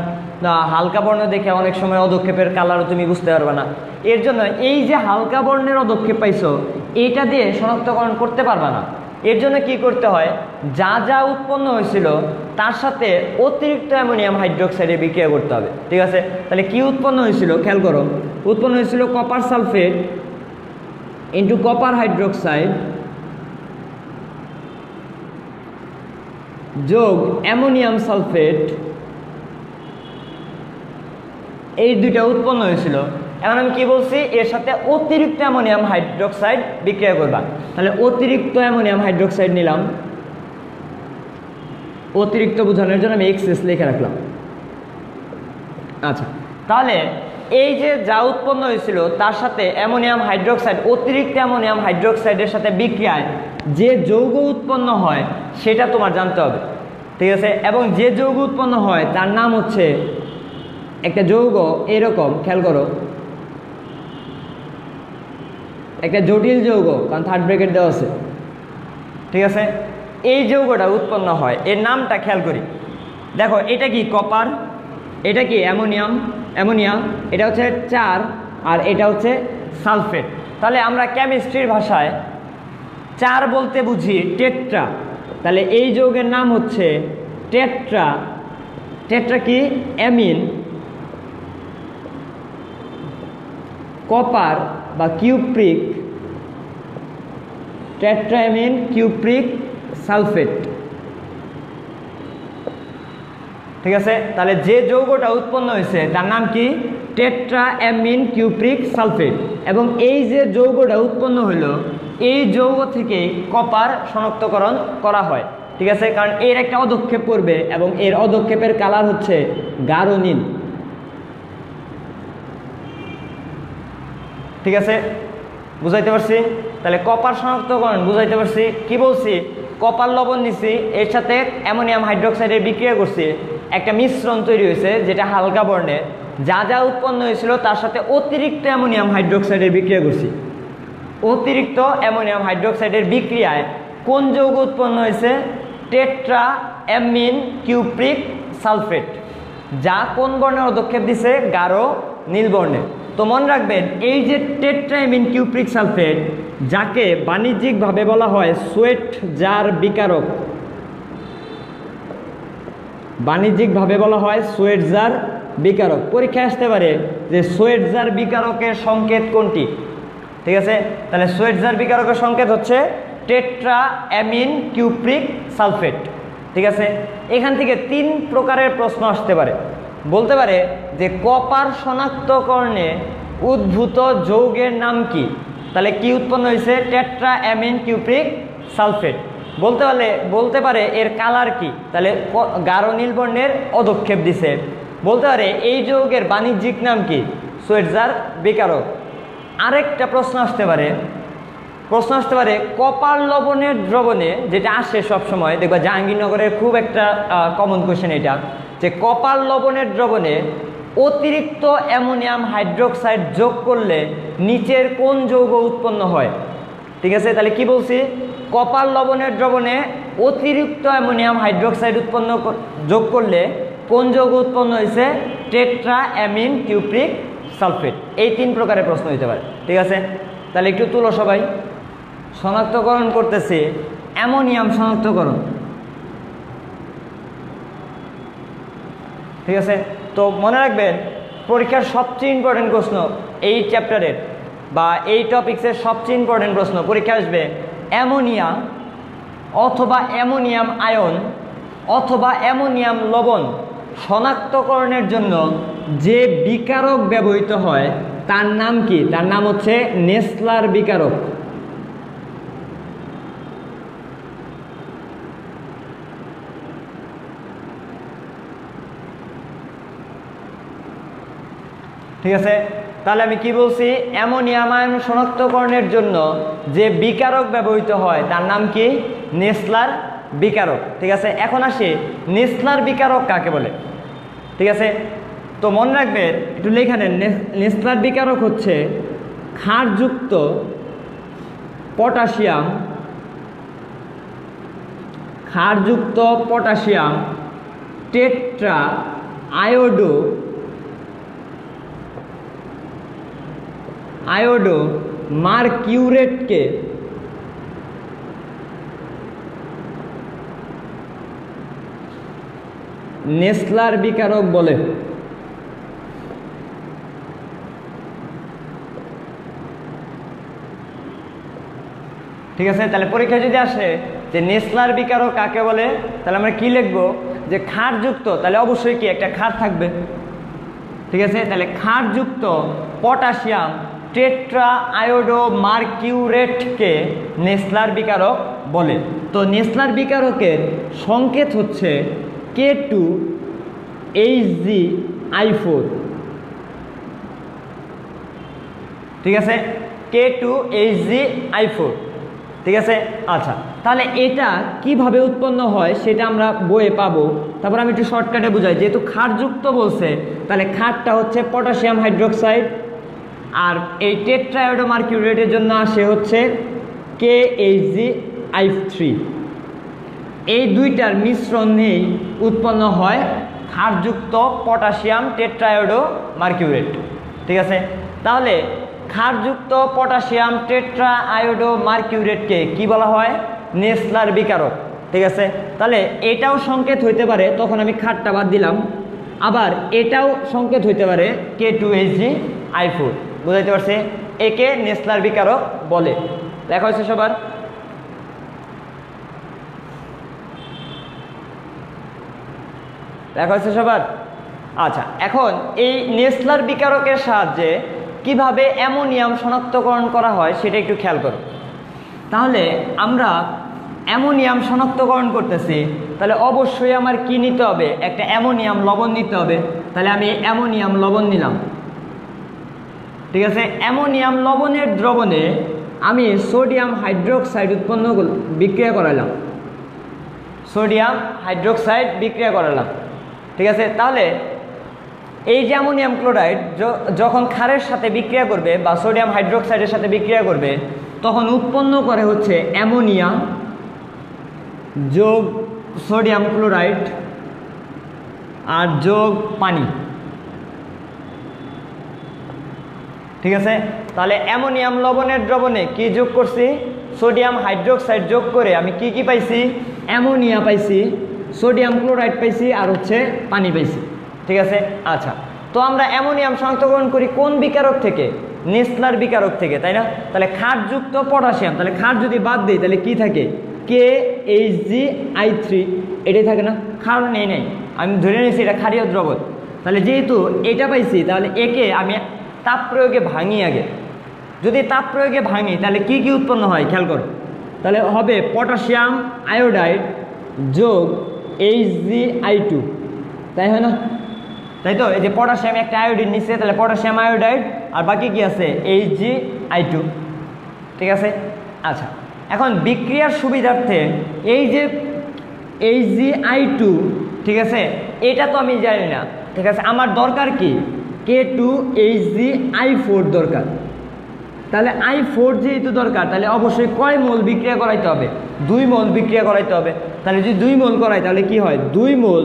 হালকা বর্ণ দেখে অনেক সময় অদক্ষেপের কালারও তুমি বুঝতে পারবা না। এর জন্য এই যে হালকা বর্ণের অদক্ষেপ পাইছো এইটা দিয়ে শনাক্তকরণ করতে পারবা না। এর জন্য কি করতে হয়, যা যা উৎপন্ন হয়েছিল তার সাথে অতিরিক্ত অ্যামোনিয়াম হাইড্রোক্সাইডের বিক্রিয়া করতে হবে। ঠিক আছে, তাহলে কি উৎপন্ন হয়েছিল খেয়াল করো, উৎপন্ন হয়েছিল copper sulphate into copper hydroxide যোগ অ্যামোনিয়াম সালফেট, এই দুইটা উৎপন্ন হয়েছিল। এখন আমি কি বলছি, এর সাথে অতিরিক্ত অ্যামোনিয়াম হাইড্রোক্সাইড বিক্রিয়া করবা। তাহলে অতিরিক্ত অ্যামোনিয়াম হাইড্রোক্সাইড নিলাম, অতিরিক্ত বোঝানোর জন্য আমি এক্সেস লিখে রাখলাম। আচ্ছা, তাহলে এই যে যা উৎপন্ন হয়েছিল তার সাথে অ্যামোনিয়াম হাইড্রোক্সাইড, অতিরিক্ত অ্যামোনিয়াম হাইড্রোক্সাইডের সাথে বিক্রিয়ায় যে যৌগ উৎপন্ন হয় সেটা তোমার জানতে হবে। ঠিক আছে, এবং যে যৌগ উৎপন্ন হয় তার নাম হচ্ছে, একটা যৌগ এরকম খেয়াল করো, একটা জটিল যৌগ, কারণ থার্ড ব্র্যাকেট দেওয়া আছে। ঠিক আছে, এই যৌগটা উৎপন্ন হয়, এর নামটা খেয়াল করি। দেখো এটা কি, কপার, এটা কি অ্যামোনিয়াম, অ্যামোনিয়া, এটা হচ্ছে 4 আর এটা হচ্ছে সালফেট। তাহলে আমরা কেমিস্ট্রির ভাষায় 4 বলতে বুঝি টেট্রা। তাহলে এই যৌগের নাম হচ্ছে টেট্রা। টেট্রা কি অ্যামিন কপার বা কিউপ্রিক, টেট্রাঅ্যামিন কিউপ্রিক সালফেট। ঠিক আছে, তাহলে যে যৌগটা উৎপন্ন হয়েছে তার নাম কি টেট্রাঅ্যামিন কিউপ্রিক সালফেট। এবং এই যে যৌগটা উৎপন্ন হলো এই যৌগ থেকে কপার শনাক্তকরণ করা হয়। ঠিক আছে, কারণ এর একটা অদক্ষেপ পড়বে এবং এর অদক্ষেপের কালার হচ্ছে গাঢ় নীল। ঠিক আছে, বুঝাইতে পারছি? তাহলে কপার শনাক্তকরণ বুঝাইতে পারছি। কি বলছি, কপার লবণ নিছি, এর সাথে অ্যামোনিয়াম হাইড্রোক্সাইডের বিক্রিয়া করছি, একটা মিশ্রণ তৈরি হয়েছে যেটা হালকা বর্ণের। যা যা উৎপন্ন হয়েছিল তার সাথে অতিরিক্ত অ্যামোনিয়াম হাইড্রোক্সাইডের বিক্রিয়া করছি। অতিরিক্ত অ্যামোনিয়াম হাইড্রোক্সাইডের বিক্রিয়ায় কোন যৌগ উৎপন্ন হয়েছে? Tetraammine cupric sulphate. যা কোন বর্ণের পদক্ষেপ দিছে? গাঢ় নীল বর্ণের। তো মনে রাখবেন এই যে টেট্রাঅ্যামিন কিউপ্রিক সালফেট, যাকে বাণিজ্যিকভাবে বলা হয় সোয়েট জার বিকারক, বাণিজ্যিকভাবে বলা হয় সোয়েট জার বিকারক। পরীক্ষায় আসতে পারে যে সোয়েট জার বিকারকের সংকেত কোনটি। ঠিক আছে, তাহলে সোয়েট জার বিকারকের সংকেত হচ্ছে টেট্রাঅ্যামিন কিউপ্রিক সালফেট। ঠিক আছে, এখান থেকে 3 প্রকারের প্রশ্ন আসতে পারে। বলতে পারে যে কপার শনাক্তকরণে উদ্ভূত যৌগের নাম কি? তাহলে কি উৎপন্ন হয়েছে? Tetraammine cupric sulphate. বলতে পারে এর কালার কি? তাহলে গাঢ় নীল বর্ণের অদক্ষেপ দিছে। বলতে পারে এই যৌগের বাণিজ্যিক নাম কি? সোয়েট জার বিকারক। আরেকটা প্রশ্ন আসতে পারে কপার লবণের দ্রবণে, যেটা আসে সবসময় দেখবা জাহাঙ্গীরনগরের খুব একটা কমন কোয়েশ্চেন এটা, যে কপার লবণের দ্রবণে অতিরিক্ত অ্যামোনিয়াম হাইড্রোক্সাইড যোগ করলে নিচের কোন যৌগ উৎপন্ন হয়? ঠিক আছে, তাহলে কি বলছি, কপার লবণের দ্রবণে অতিরিক্ত অ্যামোনিয়াম হাইড্রোক্সাইড যোগ করলে কোন যৌগ উৎপন্ন হয়েছে? Tetraammine cupric sulphate. এই 3 প্রকারের প্রশ্ন হতে পারে। ঠিক আছে, তাহলে একটু তুলো সবাই। শনাক্তকরণ করতেছি অ্যামোনিয়াম শনাক্তকরণ। ঠিক আছে, তো মনে রাখবেন পরীক্ষার সবচেয়ে ইম্পর্টেন্ট প্রশ্ন এই চ্যাপ্টারের বা এই টপিক্সের সবচেয়ে ইম্পর্টেন্ট প্রশ্ন পরীক্ষা আসবে অ্যামোনিয়া অথবা অ্যামোনিয়াম আয়ন অথবা অ্যামোনিয়াম লবণ শনাক্তকরণের জন্য যে বিকারক ব্যবহৃত হয় তার নাম কি? তার নাম হচ্ছে নেসলার বিকারক। ঠিক আছে, তাহলে আমি কি বলছি? অ্যামোনিয়াম আয়ন শনাক্তকরণের জন্য যে বিকারক ব্যবহৃত হয় তার নাম কি? নেসলার বিকারক। ঠিক আছে, এখন আসি নেসলার বিকারক কাকে বলে। ঠিক আছে, তো মনে রাখবেন একটু লেখা নেন, নেসলার বিকারক হচ্ছে ক্ষারযুক্ত পটাশিয়াম টেট্রা আয়োডো মার্কিউরেটকে নেসলার বিকারক বলে। ঠিক আছে, তাহলে পরীক্ষা যদি আসে যে নেসলার বিকারক কাকে বলে, তাহলে আমরা কি লিখবো? যে ক্ষারযুক্ত, তাহলে অবশ্যই কি একটা ক্ষার থাকবে। ঠিক আছে, তাহলে ক্ষারযুক্ত পটাশিয়াম টেট্রা আয়োডো মার্কিউরেটকে নেসলার বিকারক বলে। তো নেসলার বিকারকের সংকেত হচ্ছে K2HgI4। ঠিক আছে, K2HgI4। ঠিক আছে, আচ্ছা, তাহলে এটা কিভাবে উৎপন্ন হয় সেটা আমরা বইয়ে পাবো। তারপর আমি একটু শর্টকাটে বুঝাই। যেহেতু ক্ষারযুক্ত বলছে, তাহলে ক্ষারটা হচ্ছে পটাশিয়াম হাইড্রোক্সাইড, আর এই টেট্রাআয়োডো মার্কিউরেটের জন্য আসে হচ্ছে KHgI3। এই দুইটার মিশ্রণেই উৎপন্ন হয় ক্ষারযুক্ত পটাশিয়াম টেট্রায়োডো মার্কিউরেট। ঠিক আছে, তাহলে ক্ষারযুক্ত পটাশিয়াম টেট্রায়োডো মার্কিউরেটকে কি বলা হয়? নেসলার বিকারক। ঠিক আছে, তাহলে এটাও সংকেত হইতে পারে, তখন আমি ক্ষারটা বাদ দিলাম। আবার এটাও সংকেত হইতে পারে K2HgI4। বুঝাইতে পারছি? একে নেসলার বিকারক বলে। লেখা হয়েছে সবার? লেখা হয়েছে সবার? আচ্ছা, এখন এই নেসলার বিকারকের সাহায্যে কিভাবে অ্যামোনিয়াম শনাক্তকরণ করা হয় সেটা একটু খেয়াল করো। তাহলে আমরা অ্যামোনিয়াম শনাক্তকরণ করতেছি, তাহলে অবশ্যই আমার কি নিতে হবে? একটা অ্যামোনিয়াম লবণ নিতে হবে। তাহলে আমি অ্যামোনিয়াম লবণ নিলাম। ঠিক আছে, অ্যামোনিয়াম লবণের দ্রবণে আমি সোডিয়াম হাইড্রোক্সাইড উৎপন্ন বিক্রিয়া করালাম। সোডিয়াম হাইড্রোক্সাইড বিক্রিয়া করালাম। ঠিক আছে, তাহলে এই যে অ্যামোনিয়াম ক্লোরাইড যখন ক্ষারের সাথে বিক্রিয়া করবে বা সোডিয়াম হাইড্রোক্সাইডের সাথে বিক্রিয়া করবে, তখন উৎপন্ন করে হচ্ছে অ্যামোনিয়া যোগ সোডিয়াম ক্লোরাইড আর যোগ পানি। ঠিক আছে, তাহলে অ্যামোনিয়াম লবণের দ্রবণে কি যোগ করছি? সোডিয়াম হাইড্রোক্সাইড যোগ করে আমি কি কি পাইছি? অ্যামোনিয়া পাইছি, সোডিয়াম ক্লোরাইড পাইছি, আর হচ্ছে পানি পাইছি। ঠিক আছে, আচ্ছা, তো আমরা অ্যামোনিয়াম শনাক্তকরণ করি কোন বিকারক থেকে? নেসলার বিকারক থেকে, তাই না? তাহলে ক্ষারযুক্ত পটাশিয়াম, তাহলে ক্ষার যদি বাদ দিই তাহলে কি থাকে? KHgI3, এটাই থাকে না? ক্ষার নেই, আমি ধরে নিয়েছি এটা ক্ষারীয় দ্রবণ। তাহলে যেহেতু এটা পাইছি, তাহলে একে আমি তাপ প্রয়োগে ভাঙি আগে। যদি তাপ প্রয়োগে ভাঙি তাহলে কি কি উৎপন্ন হয় খেয়াল করো। তাহলে হবে পটাশিয়াম আয়োডাইড যোগ HgI2, তাই হয় না? তাই তো, এই যে পটাশিয়াম একটা আয়োডিন নিচ্ছে, তাহলে পটাশিয়াম আয়োডাইড, আর বাকি কি আছে? HgI2। ঠিক আছে, আচ্ছা, এখন বিক্রিয়ার সুবিধার্থে এই যে HgI2, ঠিক আছে, এটা তো আমি জানি না। ঠিক আছে, আমার দরকার কি? K2HgI4 দরকার। তাহলে I4 যেহেতু দরকার, তাহলে অবশ্যই কয় মোল বিক্রিয়া করাইতে হবে? 2 মোল বিক্রিয়া করাইতে হবে। তাহলে যদি 2 মোল করাই তাহলে কি হয়? 2 মোল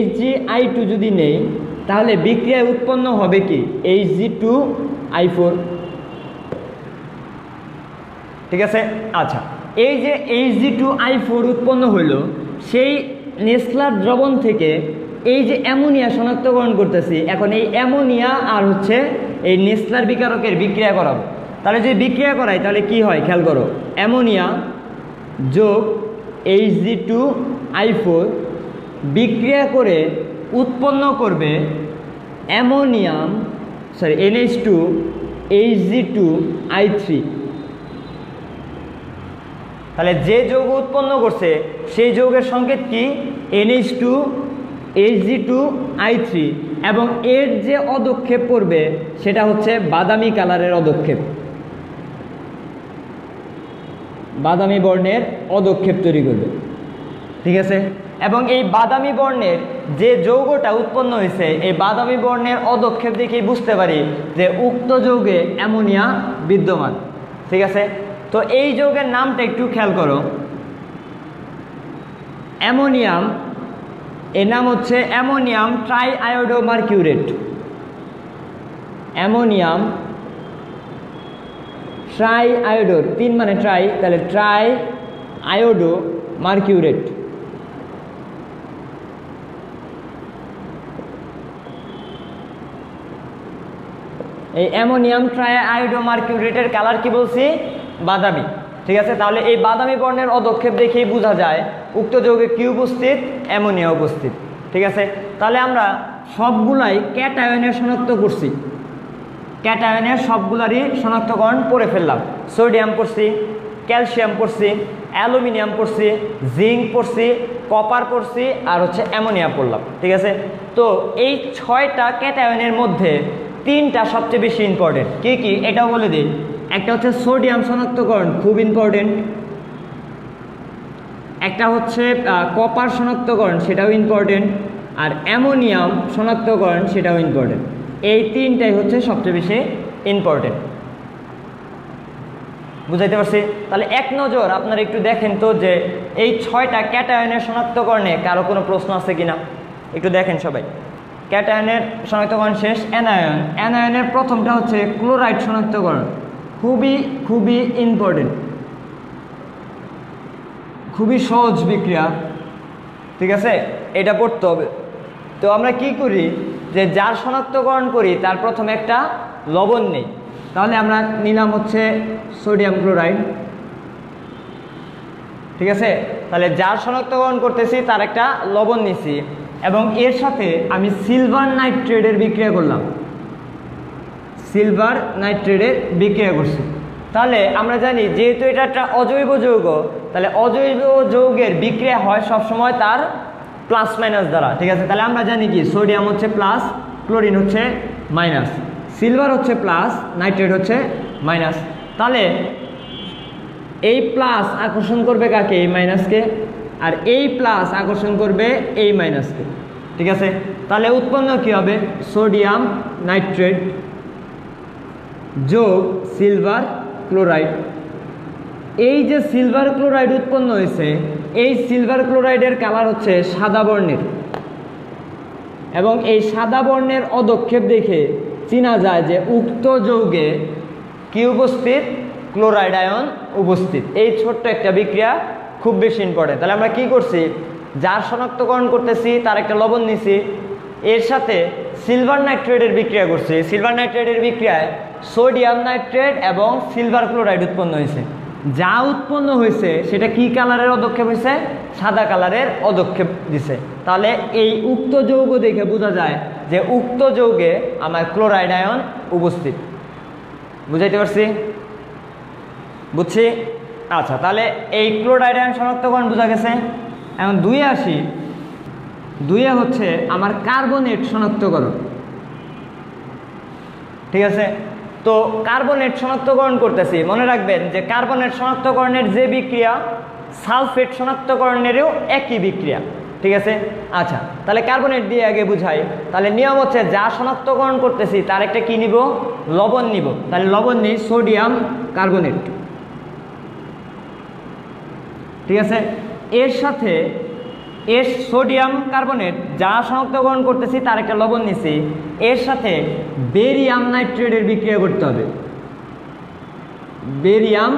HgI2 যদি নেই, তাহলে বিক্রিয়ায় উৎপন্ন হবে কি? Hg2I4। ঠিক আছে, আচ্ছা, এই যে Hg2I4 উৎপন্ন হইল, সেই নেসলার দ্রবণ থেকে এই যে অ্যামোনিয়া শনাক্তকরণ করতেছি, এখন এই অ্যামোনিয়া আর হচ্ছে এই নেসলার বিকারকের বিক্রিয়া করাবো। তাহলে যদি বিক্রিয়া করাই তাহলে কি হয় খেয়াল করো? অ্যামোনিয়া যোগ Hg2I4 বিক্রিয়া করে উৎপন্ন করবে অ্যামোনিয়াম NH2 Hg2I3। তাহলে যে যৌগ উৎপন্ন করছে সেই যৌগের সংকেত কি? NH2 Hg2I3, এবং এর যে অদক্ষেপ পড়বে সেটা হচ্ছে বাদামি কালারের অদক্ষেপ, বাদামি বর্ণের অদক্ষেপ তৈরি করবে। ঠিক আছে, এবং এই বাদামি বর্ণের যে যৌগটা উৎপন্ন হয়েছে, এই বাদামি বর্ণের অদক্ষেপ দেখেই বুঝতে পারি যে উক্ত যৌগে অ্যামোনিয়া বিদ্যমান। ঠিক আছে, তো এই যৌগের নামটা একটু খেয়াল করো। অ্যামোনিয়াম, এর নাম হচ্ছে অ্যামোনিয়াম ট্রাইআয়োডো মার্কিউরেট। অ্যামোনিয়াম ট্রাইআয়োডো, 3 মানে ট্রাই, তাহলে ট্রাইআয়োডো মার্কিউরেট। এই অ্যামোনিয়াম ট্রাইআয়োডো মার্কিউরেটের কালার কি বলছি? বাদামি। ঠিক আছে, তাহলে এই বাদামি বর্ণের অদক্ষেপ দেখেই বোঝা যায় উক্ত যৌগে কি উপস্থিত? অ্যামোনিয়া উপস্থিত। ঠিক আছে, তাহলে আমরা সবগুলাই ক্যাটায়নের শনাক্ত করছি, ক্যাটায়নের সবগুলারই শনাক্তকরণ করে ফেললাম। সোডিয়াম পড়ছি, ক্যালসিয়াম পড়ছি, অ্যালুমিনিয়াম পড়ছি, জিঙ্ক পড়ছি, কপার পড়ছি, আর হচ্ছে অ্যামোনিয়া পড়লাম। ঠিক আছে, তো এই 6টা ক্যাটায়নের মধ্যে 3টা সবচেয়ে বেশি ইম্পর্টেন্ট। কি কি এটাও বলে দিই। একটা হচ্ছে সোডিয়াম শনাক্তকরণ, খুব ইম্পর্টেন্ট। একটা হচ্ছে কপার শনাক্তকরণ, সেটাও ইম্পর্টেন্ট। আর অ্যামোনিয়াম শনাক্তকরণ, সেটাও ইম্পর্টেন্ট। এই 3টাই হচ্ছে সবচেয়ে বেশি ইম্পর্টেন্ট। বুঝাইতে পারছি? তাহলে এক নজর আপনারা একটু দেখেন তো যে এই 6টা ক্যাটায়নের শনাক্তকরণে কারো কোনো প্রশ্ন আছে কিনা। একটু দেখেন সবাই। ক্যাটায়নের শনাক্তকরণ শেষ। অ্যানায়ন, অ্যানায়নের প্রথমটা হচ্ছে ক্লোরাইড শনাক্তকরণ, খুবই খুবই ইম্পর্টেন্ট, খুবই সহজ বিক্রিয়া, ঠিক আছে, এটা পড়তে হবে। তো আমরা কি করি যে যার শনাক্তকরণ করি তার প্রথমে একটা লবণ নেই, তাহলে আমরা নিলাম হচ্ছে সোডিয়াম ক্লোরাইড, ঠিক আছে। তাহলে যার শনাক্তকরণ করতেছি তার একটা লবণ নিছি এবং এর সাথে আমি সিলভার নাইট্রেটের বিক্রিয়া করলাম, সিলভার নাইট্রেটের বিক্রিয়া করছি। তাহলে আমরা জানি যেহেতু এটা একটা অজৈব যৌগ, তাহলে অজৈব যৌগের বিক্রিয়া হয় সবসময় তার প্লাস মাইনাস দ্বারা, ঠিক আছে। তাহলে আমরা জানি কি সোডিয়াম হচ্ছে প্লাস, ক্লোরিন হচ্ছে মাইনাস, সিলভার হচ্ছে প্লাস, নাইট্রেট হচ্ছে মাইনাস। তাহলে এই প্লাস আকর্ষণ করবে কাকে? এই মাইনাসকে, আর এই প্লাস আকর্ষণ করবে এই মাইনাসকে, ঠিক আছে। তাহলে উৎপন্ন কি হবে? সোডিয়াম নাইট্রেট যোগ সিলভার ক্লোরাইড। এই যে সিলভার ক্লোরাইড উৎপন্ন হয়েছে, এই সিলভার ক্লোরাইডের কালার হচ্ছে সাদা বর্ণের, এবং এই সাদা বর্ণের অদক্ষেপ দেখে চেনা যায় যে উক্ত যৌগে কি উপস্থিত? ক্লোরাইড আয়ন উপস্থিত। এই ছোট্ট একটা বিক্রিয়া খুব বেশি ইম্পর্টেন্ট। তাহলে আমরা কি করছি? যার শনাক্তকরণ করতেছি তার একটা লবণ নিছি, এর সাথে সিলভার নাইট্রেটের বিক্রিয়া করছি। সিলভার নাইট্রেটের বিক্রিয়ায় সোডিয়াম নাইট্রেট এবং সিলভার ক্লোরাইড উৎপন্ন হয়েছে। যা উৎপন্ন হয়েছে সেটা কি কালারের অদক্ষেপ হয়েছে? সাদা কালারের অদক্ষেপ দিছে। তাহলে এই উক্ত যৌগ দেখে বোঝা যায় যে উক্ত যৌগে আমার ক্লোরাইড আয়ন উপস্থিত। বুঝাইতে পারছি? বুঝছি? আচ্ছা, তাহলে এই ক্লোরাইড আয়ন শনাক্তকরণ বোঝা গেছে। এখন 2-এ আসি। 2-এ হচ্ছে আমার কার্বনেট শনাক্তকরণ, ঠিক আছে। তো কার্বনেট শনাক্তকরণ করতেছি, মনে রাখবেন যে কার্বনেট শনাক্তকরণের যে বিক্রিয়া সালফেট শনাক্তকরণেরও একই বিক্রিয়া, ঠিক আছে। আচ্ছা, তাহলে কার্বনেট দিয়ে আগে বুঝাই। তাহলে নিয়ম হচ্ছে যা শনাক্তকরণ করতেছি তার একটা কি নিব? লবণ নিব। তাহলে লবণ নিই সোডিয়াম কার্বনেট, ঠিক আছে। এর সাথে এর সোডিয়াম কার্বনেট যা শনাক্তকরণ করতেছি তার একটা লবণ নিছি, এর সাথে বেরিয়াম নাইট্রেটের বিক্রিয়া করতে হবে, বেরিয়াম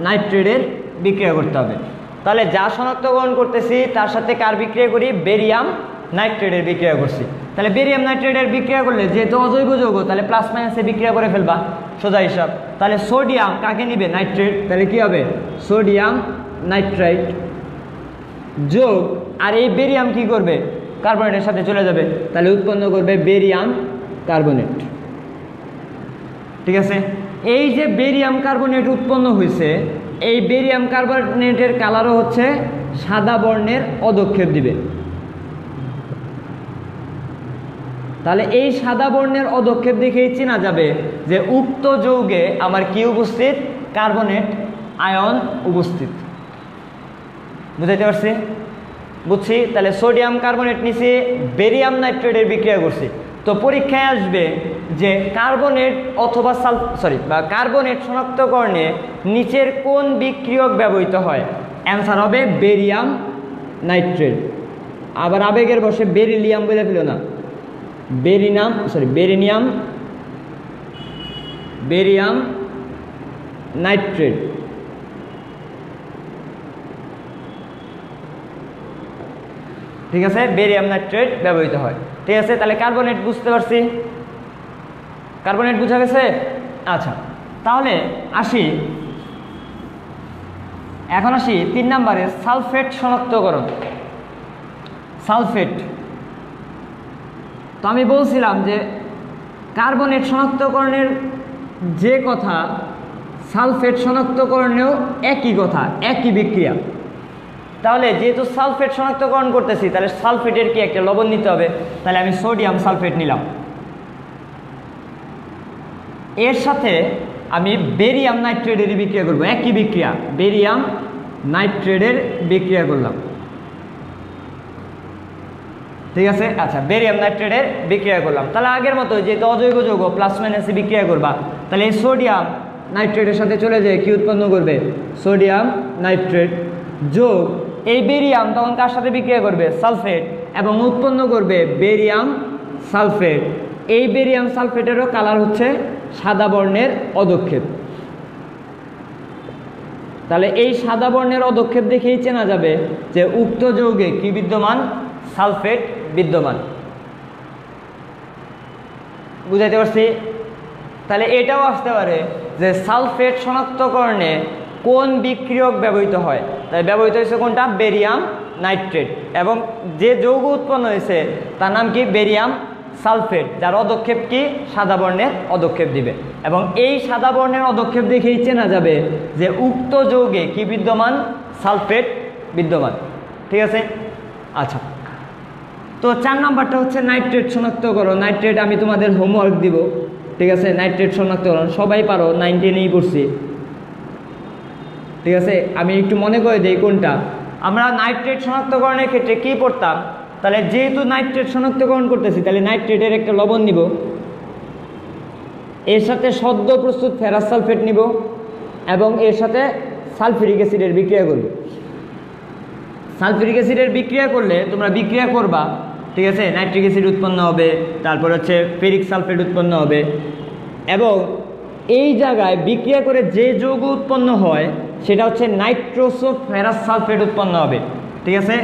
নাইট্রেটের বিক্রিয়া করতে হবে। তাহলে যা শনাক্তকরণ করতেছি তার সাথে কার বিক্রিয়া করি? বেরিয়াম নাইট্রেটের বিক্রিয়া করছি। তাহলে বেরিয়াম নাইট্রেটের বিক্রিয়া করলে যেহেতু অজৈব যৌগ, তাহলে প্লাস মাইনাসে বিক্রিয়া করে ফেলবা, সোজা হিসাব। তাহলে সোডিয়াম কাকে নিবে? নাইট্রেট। তাহলে কি হবে? সোডিয়াম নাইট্রাইট যোগ, আর এই বেরিয়াম কি করবে? কার্বনেটের সাথে চলে যাবে, তাহলে উৎপন্ন করবে বেরিয়াম কার্বনেট, ঠিক আছে। এই যে বেরিয়াম কার্বনেট উৎপন্ন হয়েছে, এই বেরিয়াম কার্বনেটের কালারও হচ্ছে সাদা বর্ণের অদক্ষেপ দিবে। তাহলে এই সাদা বর্ণের অদক্ষেপ দেখেই চেনা যাবে যে উক্ত যৌগে আমার কি উপস্থিত? কার্বনেট আয়ন উপস্থিত। বুঝাইতে পারছি? বুঝছি। তাহলে সোডিয়াম কার্বনেট নিচে বেরিয়াম নাইট্রেটের বিক্রিয়া করছি। তো পরীক্ষায় আসবে যে কার্বনেট অথবা কার্বনেট শনাক্তকরণে নিচের কোন বিক্রিয়ক ব্যবহৃত হয়? অ্যান্সার হবে বেরিয়াম নাইট্রেট। আবার আবেগের বসে বেরিলিয়াম বলে ফেলো না, বেরিয়াম নাইট্রেট, ঠিক আছে। বেরিয়াম নাইট্রেট ব্যবহৃত হয়, ঠিক আছে। তাহলে কার্বনেট বুঝতে পারছি, কার্বনেট বুঝা গেছে। আচ্ছা, তাহলে এখন আসি 3 নম্বরে সালফেট শনাক্তকরণ। সালফেট, তো আমি বলছিলাম যে কার্বনেট শনাক্তকরণের যে কথা, সালফেট শনাক্তকরণেও একই কথা, একই বিক্রিয়া। তাহলে যেহেতু সালফেট শনাক্তকরণ করতেছি, তাহলে সালফেটের কি একটা লবণ নিতে হবে। তাহলে আমি সোডিয়াম সালফেট নিলাম, এর সাথে আমি বেরিয়াম নাইট্রেটের বিক্রিয়া করব, একই বিক্রিয়া, বেরিয়াম নাইট্রেটের বিক্রিয়া করলাম, ঠিক আছে। আচ্ছা, বেরিয়াম নাইট্রেটের বিক্রিয়া করলাম। তাহলে আগের মতো যেহেতু অজৈব যৌগ প্লাস মাইনাসে বিক্রিয়া করবা, তাহলে এই সোডিয়াম নাইট্রেটের সাথে চলে যায় কি উৎপন্ন করবে? সোডিয়াম নাইট্রেট যোগ এই বেরিয়াম তখন কার সাথে বিক্রিয়া করবে? সালফেট, এবং উৎপন্ন করবে বেরিয়াম সালফেট। এই বেরিয়াম সালফেটেরও কালার হচ্ছে সাদা বর্ণের অধক্ষেপ। তাহলে এই সাদা বর্ণের অধক্ষেপ দেখেই চেনা যাবে যে উক্ত যৌগে কি বিদ্যমান, সালফেট বিদ্যমান। বুঝাইতে পারছি? তাহলে এটাও আসতে পারে যে সালফেট শনাক্তকরণে কোন বিক্রিয়ক ব্যবহৃত হয়। তাই ব্যবহৃত হয়েছে কোনটা, বেরিয়াম নাইট্রেট, এবং যে যৌগ উৎপন্ন হয়েছে তার নাম কি, বেরিয়াম সালফেট, যার অধক্ষেপ কি, সাদা বর্ণের অধক্ষেপ দিবে। এবং এই সাদা বর্ণের অধক্ষেপ দেখেই চেনা যাবে যে উক্ত যৌগে কি বিদ্যমান, সালফেট বিদ্যমান। ঠিক আছে? আচ্ছা, তো 4 নাম্বারটা হচ্ছে নাইট্রেট শনাক্তকরণ। নাইট্রেট আমি তোমাদের হোমওয়ার্ক দিব। ঠিক আছে? নাইট্রেট শনাক্তকরণ সবাই পারো, 9-10 পড়ছি। ঠিক আছে, আমি একটু মনে করে দিই কোনটা। আমরা নাইট্রেট শনাক্তকরণের ক্ষেত্রে কি পড়তাম, তাহলে যেহেতু নাইট্রেট শনাক্তকরণ করতেছি তাহলে নাইট্রেটের একটা লবণ নিব, এর সাথে সদ্য প্রস্তুত ফেরাস সালফেট নিব এবং এর সাথে সালফিউরিক অ্যাসিডের বিক্রিয়া করব। সালফিউরিক অ্যাসিডের বিক্রিয়া করলে তোমরা বিক্রিয়া করবা, ঠিক আছে, নাইট্রিক অ্যাসিড উৎপন্ন হবে, তারপর হচ্ছে ফেরিক সালফেট উৎপন্ন হবে, এবং এই জায়গায় বিক্রিয়া করে যে যৌগ উৎপন্ন হয় সেটা হচ্ছে নাইট্রোসো ফেরাস সালফেট উৎপন্ন হবে। ঠিক আছে,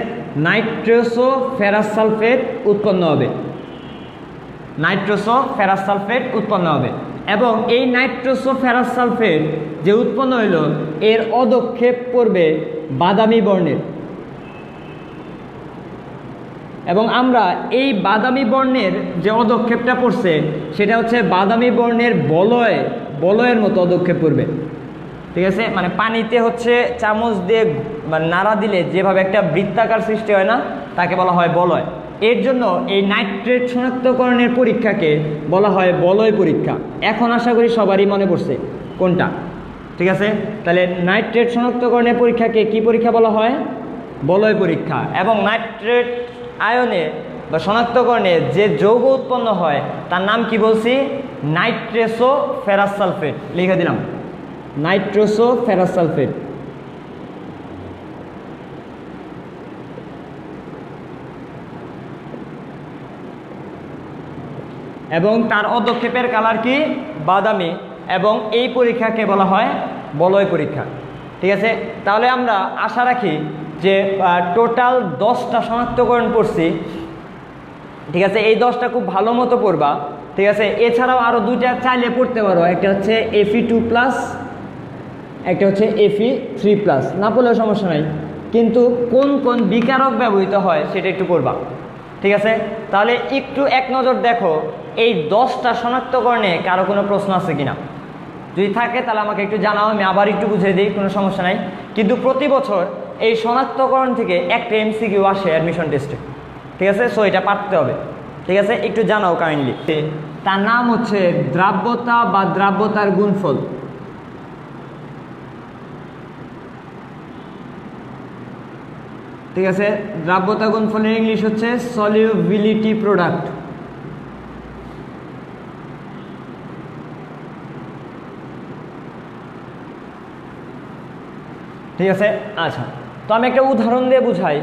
নাইট্রোসো ফেরাস সালফেট উৎপন্ন হবে, নাইট্রোসো ফেরাস সালফেট উৎপন্ন হবে। এবং এই নাইট্রোসো ফেরাস সালফেট যে উৎপন্ন হইল এর অধক্ষেপ করবে বাদামি বর্ণের, এবং আমরা এই বাদামি বর্ণের যে অধক্ষেপটা পড়ছে সেটা হচ্ছে বাদামি বর্ণের বলয়ের মতো অধক্ষেপ করবে। ঠিক আছে, মানে পানিতে হচ্ছে চামচ দিয়ে মানে নাড়া দিলে যেভাবে একটা বৃত্তাকার সৃষ্টি হয় না, তাকে বলা হয় বলয়। এর জন্য এই নাইট্রেট শনাক্তকরণের পরীক্ষাকে বলা হয় বলয় পরীক্ষা। এখন আশা করি সবারই মনে পড়ছে কোনটা। ঠিক আছে, তাহলে নাইট্রেট শনাক্তকরণের পরীক্ষাকে কি পরীক্ষা বলা হয়, বলয় পরীক্ষা। এবং নাইট্রেট আয়নে বা শনাক্তকরণে যে যৌগ উৎপন্ন হয় তার নাম কি বলছি, নাইট্রেসো ফেরাস সালফেট। লিখে দিলাম, নাইট্রোসো ফেরাস সালফেট। এবং তার অধক্ষেপের কালার কি, বাদামি, এবং এই পরীক্ষাকে বলা হয় বলয় পরীক্ষা। ঠিক আছে, তাহলে আমরা আশা রাখি যে টোটাল 10টা শনাক্তকরণ পড়ছি। ঠিক আছে, এই 10টা খুব ভালো মতো পড়বা। ঠিক আছে, এছাড়াও আরও 2টা চাইলে পড়তে পারো, একটা হচ্ছে Fe2+, একটা হচ্ছে Fe3+। না পড়লেও সমস্যা নাই, কিন্তু কোন কোন বিকারক ব্যবহৃত হয় সেটা একটু পড়বা। ঠিক আছে, তাহলে একটু এক নজর দেখো এই 10টা শনাক্তকরণে কারো কোনো প্রশ্ন আছে কিনা। যদি থাকে তাহলে আমাকে একটু জানাও, আমি আবার একটু বুঝিয়ে দিই, কোনো সমস্যা নাই। কিন্তু প্রতি বছর এই শনাক্তকরণ থেকে একটা MCQ আসে অ্যাডমিশন টেস্টে। ঠিক আছে, সো এটা পারতে হবে। ঠিক আছে, একটু জানাও কাইন্ডলি। তার নাম হচ্ছে দ্রাব্যতা বা দ্রাব্যতার গুণফল। ঠিক আছে, দ্রাব্যতা গুণফলের ইংলিশ হচ্ছে সলিউবিলিটি প্রোডাক্ট। ঠিক আছে, আচ্ছা, তো আমি একটা উদাহরণ দিয়ে বুঝাই।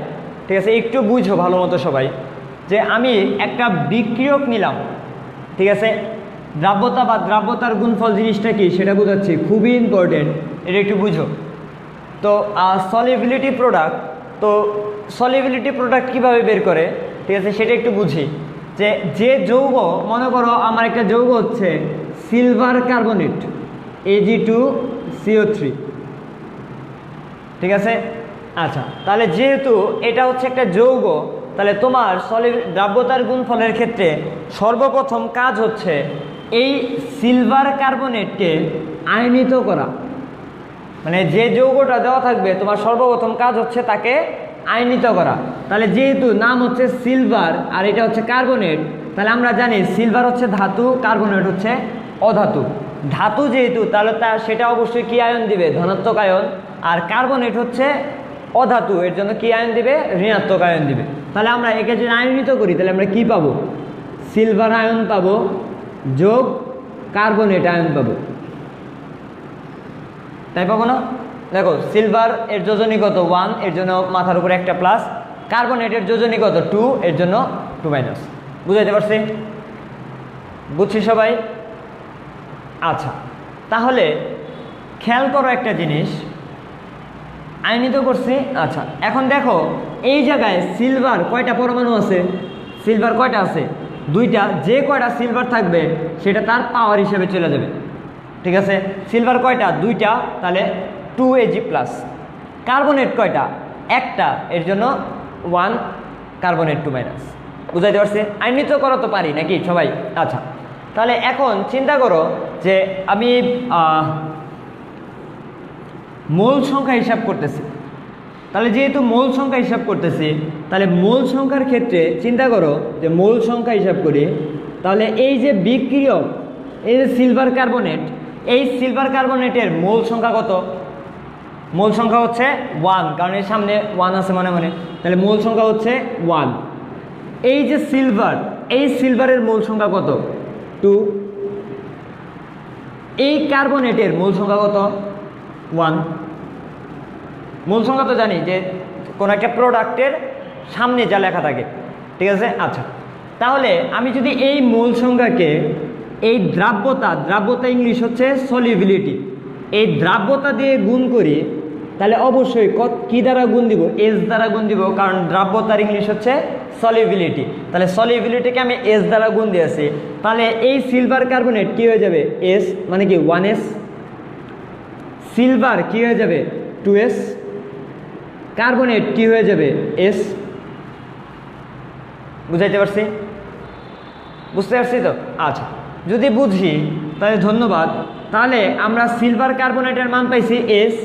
ঠিক আছে, একটু বুঝো ভালো মতো সবাই, যে আমি একটা বিক্রিয়ক নিলাম। ঠিক আছে, দ্রাব্যতা বা দ্রাব্যতার গুণফল জিনিসটা কি সেটা বোঝাচ্ছি, খুবই ইম্পর্টেন্ট, এটা একটু বুঝো। তো সলিউবিলিটি প্রোডাক্ট, তো সলিউবিলিটি প্রোডাক্ট কীভাবে বের করে, ঠিক আছে, সেটা একটু বুঝি। যে যৌগ, মনে করো আমার একটা যৌগ হচ্ছে সিলভার কার্বনেট Ag2CO3। ঠিক আছে, আচ্ছা, তাহলে যেহেতু এটা হচ্ছে একটা যৌগ, তাহলে তোমার দ্রাব্যতার গুণফলের ক্ষেত্রে সর্বপ্রথম কাজ হচ্ছে এই সিলভার কার্বনেটকে আয়নিত করা। মানে যে যৌগটা দেওয়া থাকবে তোমার সর্বপ্রথম কাজ হচ্ছে তাকে আয়নিত করা। তাহলে যেহেতু নাম হচ্ছে সিলভার আর এটা হচ্ছে কার্বনেট, তাহলে আমরা জানি সিলভার হচ্ছে ধাতু, কার্বনেট হচ্ছে অধাতু। ধাতু যেহেতু, তাহলে সেটা অবশ্যই কি আয়ন দিবে, ধনাত্মক আয়ন। আর কার্বনেট হচ্ছে অধাতু, এর জন্য কি আয়ন দিবে, ঋণাত্মক আয়ন দিবে। তাহলে আমরা একে যদি আয়নিত করি তাহলে আমরা কি পাবো, সিলভার আয়ন পাবো যোগ কার্বনেট আয়ন পাবো, তাই পাবো না? দেখো সিলভার এর যোজনী কত 1, এর জন্য মাথার উপরে একটা প্লাস, কার্বনেটের যোজনী কত 2, এর জন্য 2-, বুঝাইতে পারছি? বুঝছি সবাই? আচ্ছা, তাহলে খেয়াল করো একটা জিনিস, আইনিত করছি। আচ্ছা, এখন দেখো এই জায়গায় সিলভার কয়টা পরমাণু আছে? সিলভার কয়টা আছে? 2টা। যে কয়টা সিলভার থাকবে সেটা তার পাওয়ার হিসেবে চলে যাবে, ঠিক আছে? সিলভার কয়টা? 2টা, তাহলে 2Ag+। কার্বনেট কয়টা? 1টা, এর জন্য 1 কার্বনেট 2-। বুঝাইতে পারছি? আইনিত করো তো পারি নাকি সবাই? আচ্ছা, তাহলে এখন চিন্তা করো যে আমি মোল সংখ্যা হিসাব করতেছি। তাহলে যেহেতু মোল সংখ্যা হিসাব করতেছি, তাহলে মোল সংখ্যার ক্ষেত্রে চিন্তা করো যে মোল সংখ্যা হিসাব করি, তাহলে এই যে বিক্রিয়ক, এই যে সিলভার কার্বনেট, এই সিলভার কার্বনেটের মোল সংখ্যা কত? মোল সংখ্যা হচ্ছে 1, কারণ এর সামনে 1 আছে মনে মনে, তাহলে মোল সংখ্যা হচ্ছে 1। এই যে সিলভার, এই সিলভারের মোল সংখ্যা কত? 2। এই কার্বনেটের মোল সংখ্যা কত? 1। মূল সংখ্যা তো জানি যে কোনো একটা প্রোডাক্টের সামনে যা লেখা থাকে, ঠিক আছে? আচ্ছা, তাহলে আমি যদি এই মূল সংখ্যাকে এই দ্রাব্যতা ইংলিশ হচ্ছে সলিবিলিটি, এই দ্রাব্যতা দিয়ে গুণ করি, তাহলে অবশ্যই কি দ্বারা গুণ দিব? এস দ্বারা গুণ দিব, কারণ দ্রাব্যতার ইংলিশ হচ্ছে সলিবিলিটি। তাহলে সলিবিলিটিকে আমি এস দ্বারা গুণ দিয়েছি, তাহলে এই সিলভার কার্বনেট কি হয়ে যাবে? এস মানে কি 1s। সিলভার কি হয়ে যাবে? 2s। কার্বনেট কি হয়ে যাবে? এস। বুঝাইতে পারছি? বুঝতে পারছি তো? আচ্ছা, যদি বুঝি তাহলে ধন্যবাদ। তাহলে আমরা সিলভার কার্বনেটের মান পাইছি এস,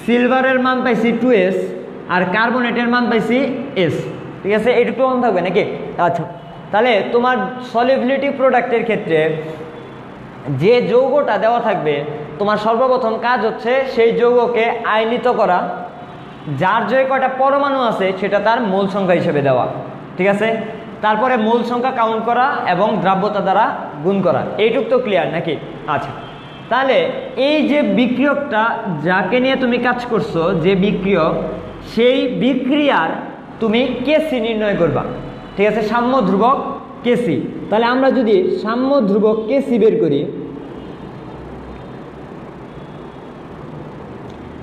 সিলভারের মান পাইছি 2s, আর কার্বনেটের মান পাইছি এস, ঠিক আছে? এইটুকু মনে থাকবে নাকি? আচ্ছা, তাহলে তোমার সলিবিলিটি প্রোডাক্টের ক্ষেত্রে যে যৌগটা দেওয়া থাকবে, তোমার সর্বপ্রথম কাজ হচ্ছে সেই যৌগকে আয়নিত করা, যার যে কয়টা পরমাণু আছে সেটা তার মোল সংখ্যা হিসেবে দেওয়া, ঠিক আছে? তারপরে মোল সংখ্যা কাউন্ট করা এবং দ্রাব্যতা দ্বারা গুণ করা। এইটুক তো ক্লিয়ার নাকি? আচ্ছা, তাহলে এই যে বিক্রিয়কটা যাকে নিয়ে তুমি কাজ করছো, যে বিক্রিয়ক, সেই বিক্রিয়ার তুমি কেসি নির্ণয় করবা, ঠিক আছে? সাম্য ধ্রুবক কেসি। তাহলে আমরা যদি সাম্য ধ্রুবক কেসি বের করি,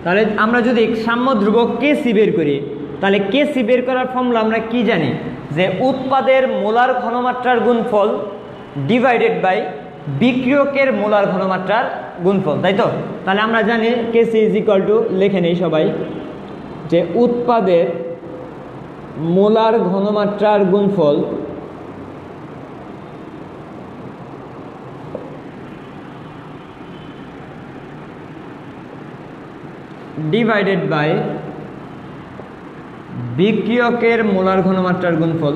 তাহলে আমরা যদি সাম্য ধ্রুবক কেসি বের করি, তাহলে কেসি বের করার ফর্মুলা আমরা কি জানি? যে উৎপাদের মোলার ঘনমাত্রার গুণফল ডিভাইডেড বাই বিক্রিয়কের মোলার ঘনমাত্রার গুণফল, তাই তো? তাহলে আমরা জানি কেসি ইজ ইকুয়াল টু, লিখে নেই সবাই, যে উৎপাদের মোলার ঘনমাত্রার গুণফল ডিভাইডেড বাই বিক্রিয়কের মোলার ঘনমাত্রার গুণফল।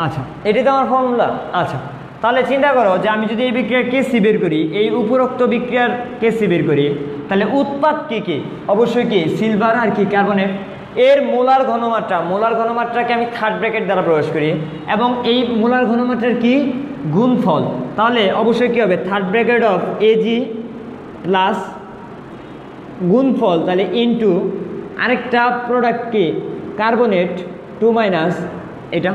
আচ্ছা, এটাই তো আমার ফর্মুলা। আচ্ছা, তাহলে চিন্তা করো যে আমি যদি এই বিক্রিয়ার কেসি বের করি, এই উপরোক্ত বিক্রিয়ার কেসি বের করি, তাহলে উৎপাদ কি? অবশ্যই কি সিলভার আর কি কার্বনেট। এর মোলার ঘনমাত্রাকে আমি থার্ড ব্র্যাকেট দ্বারা প্রকাশ করি, এবং এই মোলার ঘনমাত্রার কি গুণফল, তাহলে অবশ্যই কি হবে? Third bracket of AG plus গুণফল, তাহলে ইনটু আরেকটা প্রোডাক্ট কি কার্বনেট 2- এটা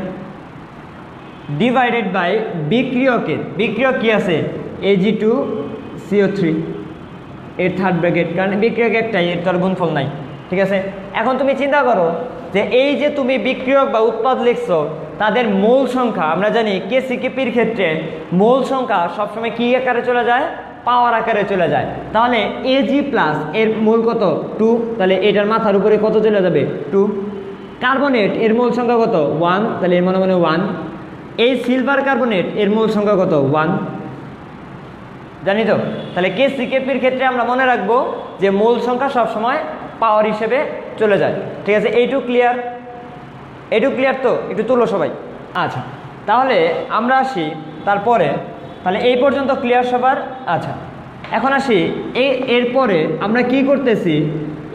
ডিভাইডেড বাই বিক্রিয়ক কি আছে? Ag2CO3, এর থার্ড ব্র্যাকেট, কারণ বিক্রিয়ক একটাই, এর তার গুণফল নাই, ঠিক আছে? এখন তুমি চিন্তা করো যে এই যে তুমি বিক্রিয়ক বা উৎপাদ লিখছো, তাদের মোল সংখ্যা আমরা জানি কেসিকেপির ক্ষেত্রে মোল সংখ্যা সবসময় কি আকারে চলে যায়? পাওয়ার আকারে চলে যায়। তাহলে Ag প্লাস এর মোল কত? 2, তাহলে এটার মাথার উপরে কত চলে যাবে? 2। কার্বনেট এর মোল সংখ্যা কত? 1, তাহলে এর মনে 1। এই সিলভার কার্বনেট এর মোল সংখ্যা কত? 1, জানি তো? তাহলে কেসিকেপির ক্ষেত্রে আমরা মনে রাখবো যে মোল সংখ্যা সবসময় পাওয়ার হিসেবে চলে যায়, ঠিক আছে? এইটুকু ক্লিয়ার? এইটুকু ক্লিয়ার তো? একটু তুলো সবাই। আচ্ছা, তাহলে আমরা আসি তারপরে, তাহলে এই পর্যন্ত ক্লিয়ার সবার? আচ্ছা, এখন আসি এরপরে আমরা কি করতেছি,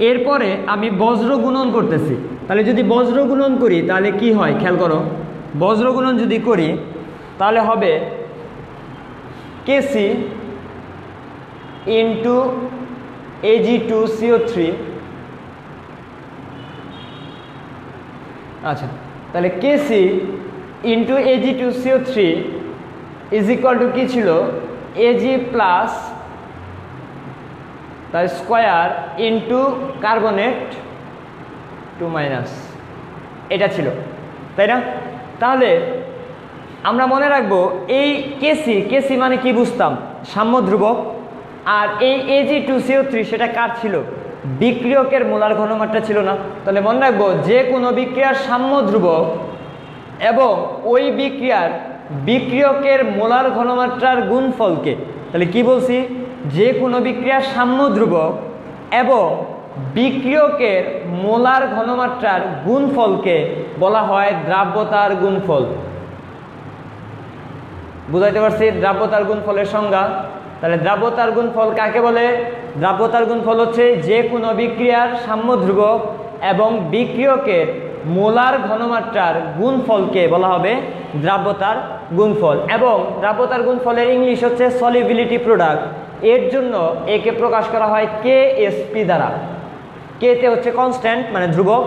এরপরে আমি বজ্র গুণন করতেছি। তাহলে যদি বজ্র গুণন করি তাহলে কি হয় খেয়াল করো, বজ্র গুণন যদি করি তাহলে হবে কেসি ইন্টু Ag2CO3। আচ্ছা, তাহলে KC into Ag2CO3 is equal to কী ছিল, Ag প্লাস তার স্কোয়ার ইন্টু কার্বনেট 2 এটা ছিল, তাই না? তাহলে আমরা মনে রাখবো এই কেসি মানে কি বুঝতাম, সাম্য ধ্রুবক। আর এই Ag2CO3 সেটা কার ছিল, বিক্রিয়কের মোলার ঘনমাত্রা ছিল না। তাহলে মনে রাখবো যে কোনো বিক্রিয়ার সাম্য ধ্রুবক এবং ওই বিক্রিয়কের মোলার ঘনমাত্রার গুণফলকে, তাহলে কি বলছি, যে কোনো বিক্রিয়ার সাম্য ধ্রুবক এবং বিক্রিয়কের মোলার ঘনমাত্রার গুণফলকে বলা হয় দ্রাব্যতার গুণফল। বুঝাইতে পারছি দ্রাব্যতার গুণফলের সংজ্ঞা? তাহলে দ্রাব্যতার গুণফল কাকে বলে? দ্রাব্যতার গুণফল হচ্ছে যে কোনো বিক্রিয়ার সাম্য ধ্রুবক এবং বিক্রিয়কের মোলার ঘনমাত্রার গুণফলকে বলা হবে দ্রাব্যতার গুণফল। এবং দ্রাব্যতার গুণফলের ইংলিশ হচ্ছে সলিবিলিটি প্রোডাক্ট। এর জন্য একে প্রকাশ করা হয় KSP দ্বারা। কে তে হচ্ছে কনস্ট্যান্ট মানে ধ্রুবক,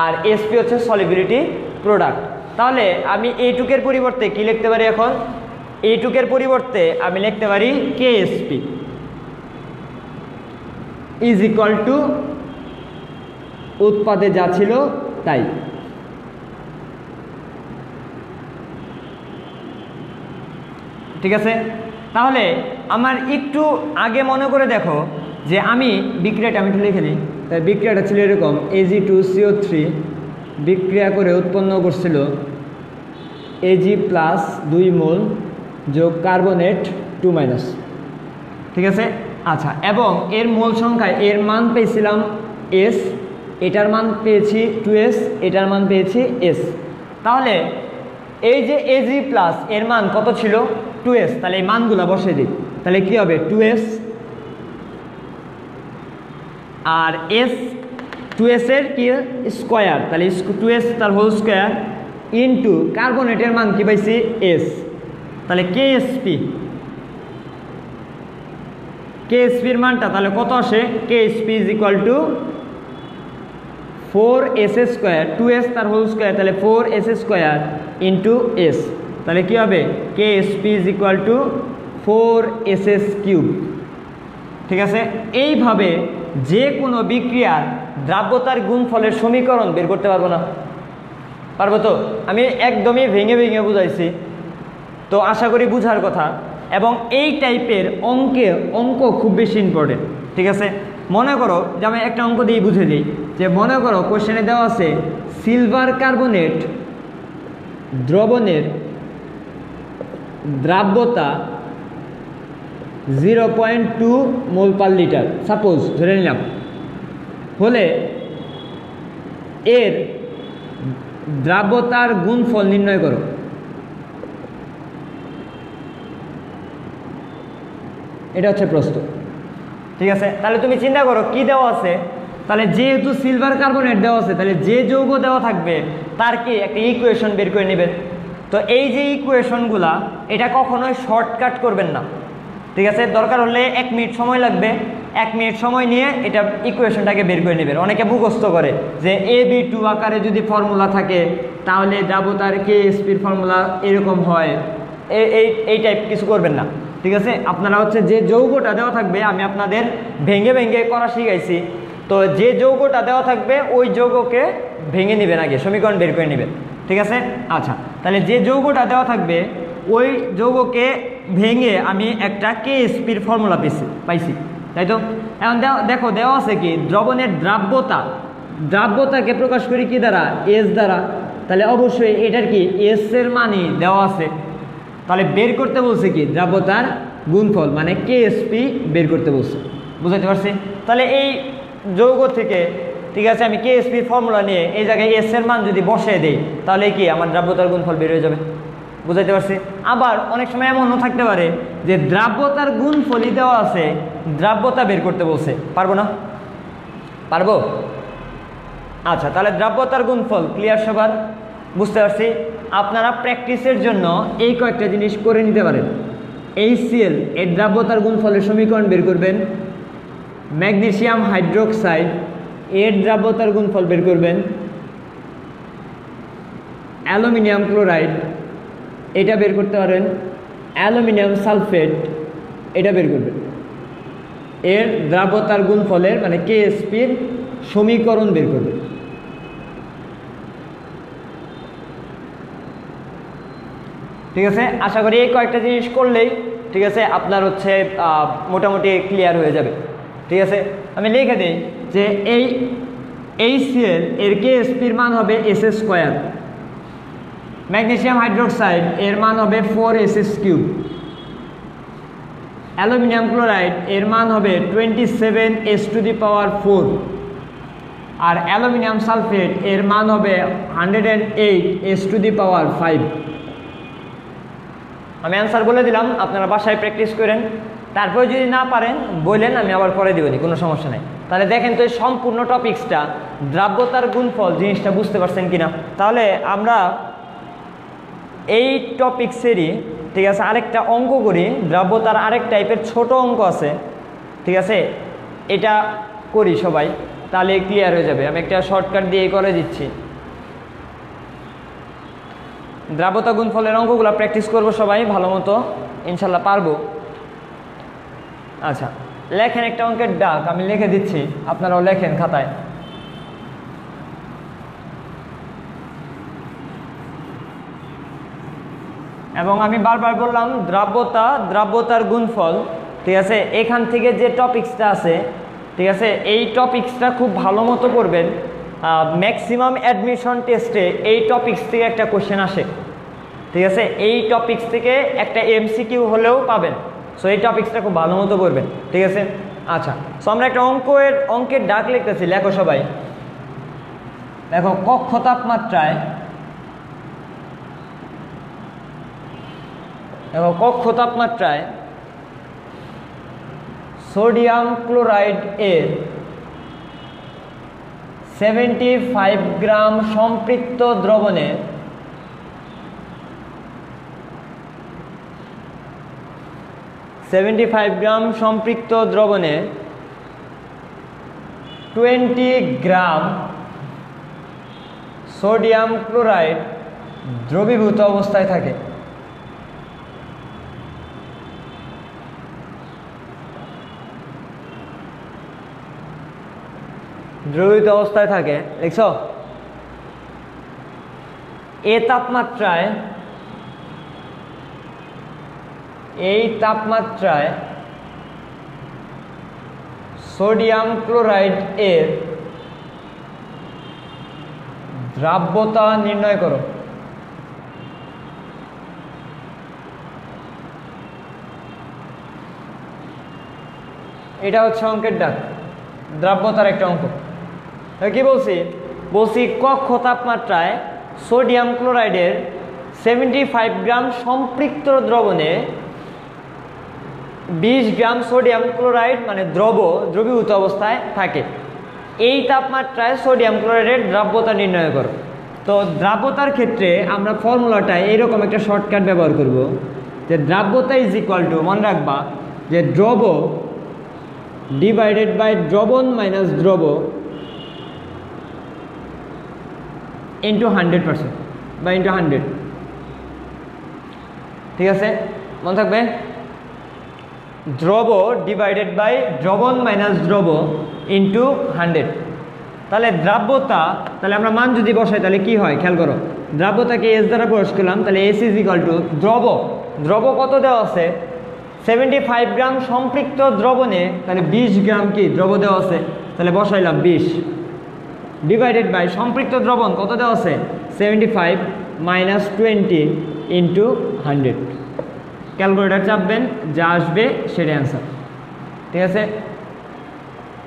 আর SP হচ্ছে সলিবিলিটি প্রোডাক্ট। তাহলে আমি এইটুকের পরিবর্তে কি লিখতে পারি, এখন এইটুকের পরিবর্তে আমি লিখতে পারি KSP ইজ ইকুয়াল টু উৎপাদে যা ছিল তাই। ঠিক আছে, তাহলে আমার একটু আগে মনে করে দেখো যে আমি বিক্রিয়াটা আমি একটু লিখে নিই। তাই বিক্রিয়াটা ছিল এরকম, Ag2CO3 বিক্রিয়া করে উৎপন্ন করছিল Ag প্লাস 2 মোল যোগ কার্বনেট 2 ঠিক আছে। আচ্ছা, এবং এর মোল সংখ্যায় এর মান পেয়েছিলাম S, এটার মান পেয়েছি 2S, এটার মান পেয়েছি S। তাহলে এই যে Ag প্লাস এর মান কত ছিল, 2S। তাহলে এই মানগুলো বসে দিই, তাহলে কি হবে 2S আর S 2S এর কি স্কোয়ার, তাহলে 2S তার হোল স্কোয়ার ইন্টু কার্বনেটের মান কি পাইছি S, তাহলে KSPর মানটা তাহলে কত আসে, KSP is equal two 4S square, 2S তার হোল স্কোয়ার, তাহলে 4S স্কোয়ার ইন্টু S। তাহলে কি হবে, KSP is equal two 4SS cube. ঠিক আছে, এইভাবে যে কোনো বিক্রিয়ার দ্রাব্যতার গুণফলের সমীকরণ বের করতে পারবো না? পারবো তো? আমি একদমই ভেঙে ভেঙে বুঝাইছি, তো আশা করি বুঝার কথা। এবং এই টাইপের অঙ্ক খুব বেশি ইম্পর্টেন্ট। ঠিক আছে, মনে করো যে আমি একটা অঙ্ক দিয়ে বুঝে দিই, যে মনে করো কোশ্চেনে দেওয়া আছে সিলভার কার্বনেট দ্রবণের দ্রাব্যতা 0.2 মোল পার লিটার, সাপোজ ধরে নিলাম, হলে এর দ্রাব্যতার গুণফল নির্ণয় করো। এটা হচ্ছে প্রশ্ন। ঠিক আছে, তাহলে তুমি চিন্তা করো কি দেওয়া আছে। তাহলে যেহেতু সিলভার কার্বনেট দেওয়া আছে, তাহলে যে যৌগ দেওয়া থাকবে তার কি একটা ইকুয়েশন বের করে নেবেন। তো এই যে ইকুয়েশনগুলা, এটা কখনোই শর্টকাট করবেন না। ঠিক আছে, দরকার হলে 1 মিনিট সময় লাগবে, 1 মিনিট সময় নিয়ে এটা ইকুয়েশনটাকে বের করে নেবেন। অনেকে মুখস্থ করে যে AB2 আকারে যদি ফর্মুলা থাকে তাহলে দ্রাব্যতার KSPর ফর্মুলা এরকম হয়, এই টাইপ কিছু করবেন না। ঠিক আছে, আপনারা হচ্ছে যে যৌগটা দেওয়া থাকবে, আমি আপনাদের ভেঙে ভেঙে করা শিখাইছি, তো যে যৌগটা দেওয়া থাকবে ওই যৌগকে ভেঙে নেবেন, আগে সমীকরণ বের করে নেবেন। ঠিক আছে, আচ্ছা, তাহলে যে যৌগটা দেওয়া থাকবে ওই যৌগকে ভেঙে আমি একটা KSPর ফর্মুলা পাইছি, তাই তো? এখন দেখো দেওয়া আছে কি, দ্রবণের দ্রাব্যতাকে প্রকাশ করি কি দ্বারা, S দ্বারা। তাহলে অবশ্যই এটার কি S এর মানই দেওয়া আছে, তাহলে বের করতে বলছে কি দ্রাব্যতার গুণফল, মানে KSP বের করতে বলছে। বুঝাতে পারছি? তাহলে এই যৌগ থেকে, ঠিক আছে, আমি KSPর ফর্মুলা নিয়ে এই জায়গায় S এর মান যদি বসিয়ে দেই তাহলে কি আমার দ্রাব্যতার গুণফল বের হয়ে যাবে। বুঝাইতে পারছি? আবার অনেক সময় এমনও থাকতে পারে যে দ্রাব্যতার গুণফলই দেওয়া আছে, দ্রাব্যতা বের করতে বলছে, পারবো না? পারবো? আচ্ছা, তাহলে দ্রাব্যতার গুণফল ক্লিয়ার সবার? বুঝতে পারছি। আপনারা প্র্যাকটিসের জন্য এই কয়েকটা জিনিস করে নিতে পারেন। HCl এর দ্রাব্যতার গুণফলের সমীকরণ বের করবেন, ম্যাগনেসিয়াম হাইড্রোক্সাইড এর দ্রাব্যতার গুণফল বের করবেন, অ্যালুমিনিয়াম ক্লোরাইড এটা বের করতে পারেন, অ্যালুমিনিয়াম সালফেট এটা বের করবেন। এর দ্রাব্যতার গুণফলের মানে KSPর সমীকরণ বের করবেন। ঠিক আছে, আশা করি এই কয়েকটা জিনিস করলেই ঠিক আছে আপনার হচ্ছে মোটামুটি ক্লিয়ার হয়ে যাবে। ঠিক আছে, আমি লিখে দিই যে এই HCl এর KSPর মান হবে SS², ম্যাগনেসিয়াম হাইড্রোক্সাইড এর মান হবে 4SS³, অ্যালুমিনিয়াম ক্লোরাইড এর মান হবে 27S⁴, আর অ্যালুমিনিয়াম সালফেট এর মান হবে 108S⁵। আমি অ্যান্সার বলে দিলাম, আপনারা বাসায় প্র্যাকটিস করেন, তারপরে যদি না পারেন বললেন, আমি আবার পরে দেবনি, কোনো সমস্যা নেই। তাহলে দেখেন তো এই সম্পূর্ণ টপিক্সটা দ্রাব্যতার গুণফল জিনিসটা বুঝতে পারছেন কিনা। তাহলে আমরা এই টপিক্সেরই ঠিক আছে আরেকটা অঙ্ক করি, দ্রাব্যতার আরেক টাইপের ছোট অঙ্ক আছে, ঠিক আছে এটা করি সবাই, তাহলে ক্লিয়ার হয়ে যাবে। আমি একটা শর্টকাট দিয়ে করে দিচ্ছি। দ্রাব্যতা গুণফলের অঙ্কগুলো প্র্যাকটিস করব সবাই ভালো মতো, ইনশাল্লাহ পারবো। আচ্ছা, লেখেন একটা অঙ্কের ডাক, আমি লিখে দিচ্ছি, আপনারাও লেখেন খাতায়। এবং আমি বারবার বললাম দ্রাব্যতার গুণফল, ঠিক আছে এখান থেকে যে টপিক্সটা আছে, ঠিক আছে এই টপিক্সটা খুব ভালো মতো করবেন। ম্যাক্সিমাম অ্যাডমিশন টেস্টে এই টপিক্স থেকে একটা কোশ্চেন আসে, ঠিক আছে এই টপিক্স থেকে একটা MCQ হলেও পাবেন। সো এই টপিক্সটা খুব ভালো মতো করবেন, ঠিক আছে। আচ্ছা, সো আমরা একটা অঙ্কের ডাক লিখতেছি, লেখো সবাই। দেখো, কক্ষ তাপমাত্রায় সোডিয়াম ক্লোরাইড এর 75 গ্রাম সম্পৃক্ত দ্রবণে 20 গ্রাম সোডিয়াম ক্লোরাইড দ্রবীভূত অবস্থায় থাকে। দ্রবীভূত অবস্থায় থাকে দেখছো? এই তাপমাত্রায় সোডিয়াম ক্লোরাইড এর দ্রাব্যতা নির্ণয় করো। এটা হচ্ছে অঙ্কের ডাক, দ্রাব্যতার একটা অঙ্ক। কি বলছি কক্ষ তাপমাত্রায় সোডিয়াম ক্লোরাইডের 75 গ্রাম সম্পৃক্ত দ্রবণে 20 গ্রাম সোডিয়াম ক্লোরাইড মানে দ্রবীভূত অবস্থায় থাকে। এই তাপমাত্রায় সোডিয়াম ক্লোরাইডের দ্রাব্যতা নির্ণয় করো। তো দ্রাব্যতার ক্ষেত্রে আমরা ফর্মুলাটায় এইরকম একটা শর্টকাট ব্যবহার করব, যে দ্রাব্যতা ইজ ইকুয়াল টু, মনে রাখবা যে দ্রব ডিভাইডেড বাই দ্রবণ মাইনাস দ্রব ইন্টু 100% বা ইন্টু 100। ঠিক আছে, মনে থাকবে দ্রব ডিভাইডেড বাই দ্রবণ মাইনাস দ্রব ইন্টু 100। তাহলে দ্রাব্যতা, তাহলে আমরা মান যদি বসাই তাহলে কি হয় খেয়াল করো, দ্রাব্যতাকে S দ্বারা প্রকাশ করলাম, তাহলে S ইজ ইকুয়াল টু দ্রব কত দেওয়া আছে 75 গ্রাম সম্পৃক্ত দ্রবণে, তাহলে 20 গ্রাম কি দ্রব দেওয়া আছে, তাহলে বসাইলাম 20 ডিভাইডেড বাই সম্পৃক্ত দ্রবণ কত দেওয়া আছে 75 মাইনাস 20 ইন্টু 100। ক্যালকুলেটার চাপবেন, যা আসবে সেটা অ্যান্সার। ঠিক আছে,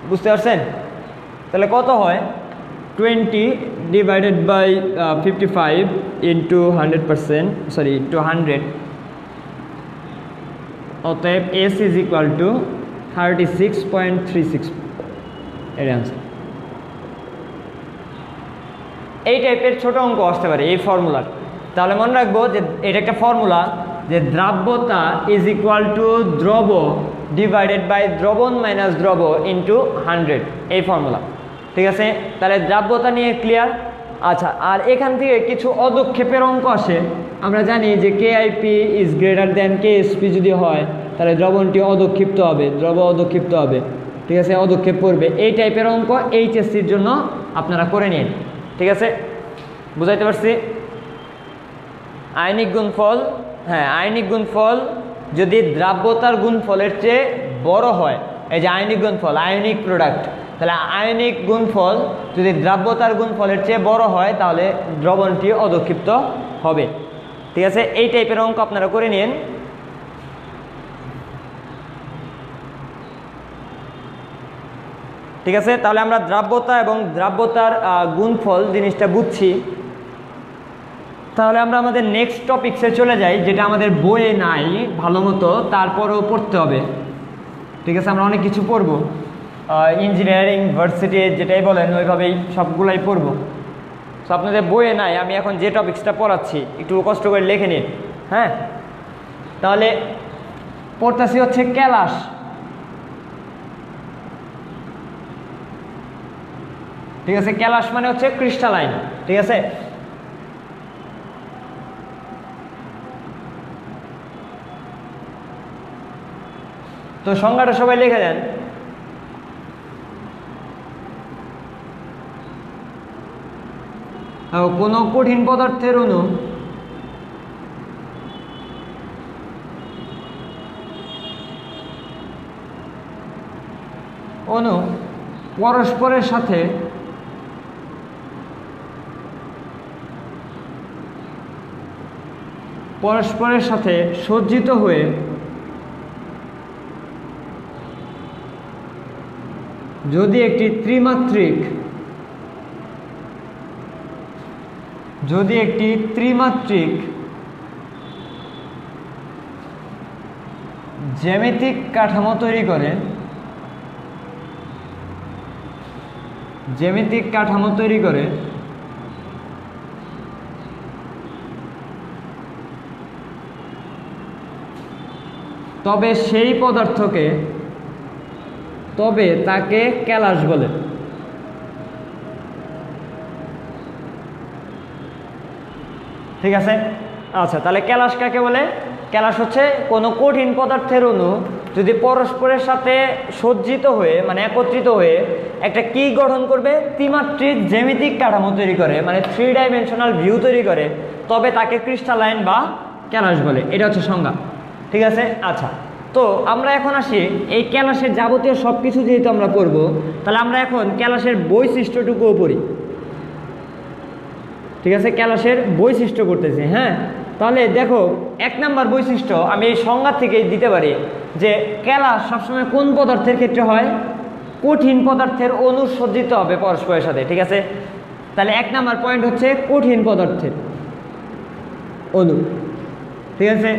বুঝতে পারছেন? তাহলে কত হয় 20 divided by 55 into 100%, sorry, into 100, অতএব S is equal to 36.36 এর आंसर। এই টাইপের ছোট অঙ্ক আসতে পারে এই ফর্মুলার। তাহলে মনে রাখবো যে এটা একটা ফর্মুলা, যে দ্রাব্যতা ইজ ইকুয়াল টু দ্রব ডিভাইডেড বাই দ্রবণ মাইনাস দ্রব ইন্টু 100, এই ফর্মুলা। ঠিক আছে, তাহলে দ্রাব্যতা নিয়ে ক্লিয়ার। আচ্ছা, আর এখান থেকে কিছু অদক্ষেপের অঙ্ক আসে। আমরা জানি যে KIP is greater than KSP যদি হয় তাহলে দ্রবণটি অদক্ষিপ্ত হবে, দ্রব অদক্ষিপ্ত হবে। ঠিক আছে, অদক্ষেপ করবে। এই টাইপের অঙ্ক HSCর জন্য আপনারা করে নিন। ঠিক আছে, বুঝাইতে পারছি? আয়নিক গুণফল, হ্যাঁ, আয়নিক গুণফল যদি দ্রাব্যতার গুণফলের চেয়ে বড় হয়, এই যে আয়নিক গুণফল, আয়নিক প্রোডাক্ট, তাহলে আয়নিক গুণফল যদি দ্রাব্যতার গুণফলের চেয়ে বড় হয় তাহলে দ্রবণটি অদক্ষিপ্ত হবে। ঠিক আছে, এই টাইপের অঙ্ক আপনারা করে নিন। ঠিক আছে, তাহলে আমরা দ্রাব্যতা এবং দ্রাব্যতার গুণফল জিনিসটা বুঝছি। তাহলে আমরা আমাদের নেক্সট টপিক্সে চলে যাই, যেটা আমাদের বইয়ে নাই ভালো মতো, তারপরেও পড়তে হবে। ঠিক আছে, আমরা অনেক কিছু পড়ব, ইঞ্জিনিয়ারিং ভার্সিটি যেটাই বলেন ওইভাবেই সবগুলাই পড়ব। সো আপনাদের বইয়ে নাই, আমি এখন যে টপিক্সটা পড়াচ্ছি একটু কষ্ট করে লিখে নিন। হ্যাঁ, তাহলে পড়তেছি হচ্ছে ক্যালাস। ঠিক আছে, ক্যালাস মানে হচ্ছে ক্রিস্টালাইন। ঠিক আছে, তো সংজ্ঞাটা সবাই লিখে দেন। কোনো কঠিন পদার্থের অণু পরস্পরের সাথে সজ্জিত হয়ে যদি একটি ত্রিমাত্রিক জ্যামিতিক কাঠামো তৈরি করে, তবে তাকে ক্যালাস বলে। ঠিক আছে, আচ্ছা, তাহলে ক্যালাস কাকে বলে? ক্যালাস হচ্ছে কোনো কঠিন পদার্থের অণু যদি পরস্পরের সাথে সজ্জিত হয়ে, মানে একত্রিত হয়ে একটা কি গঠন করবে? ত্রিমাত্রিক জ্যামিতিক কাঠামো তৈরি করে, মানে 3 ডাইমেনশনাল ভিউ তৈরি করে, তবে তাকে ক্রিস্টালাইন বা ক্যালাস বলে। এটা হচ্ছে সংজ্ঞা। ঠিক আছে, আচ্ছা, তো আমরা এখন আসি এই ক্যালাসের যাবতীয় সব কিছু যেহেতু আমরা পড়বো, তাহলে আমরা এখন ক্যালাসের বৈশিষ্ট্যটুকুও পড়ি। ঠিক আছে, ক্যালাসের বৈশিষ্ট্য করতেছি। হ্যাঁ, তাহলে দেখো 1 নাম্বার বৈশিষ্ট্য আমি এই সংজ্ঞা থেকেই দিতে পারি যে ক্যালাস সবসময় কোন পদার্থের ক্ষেত্রে হয়? কঠিন পদার্থের অণু সজ্জিত হবে পরস্পরের সাথে। ঠিক আছে, তাহলে 1 নাম্বার পয়েন্ট হচ্ছে কঠিন পদার্থের অণু। ঠিক আছে,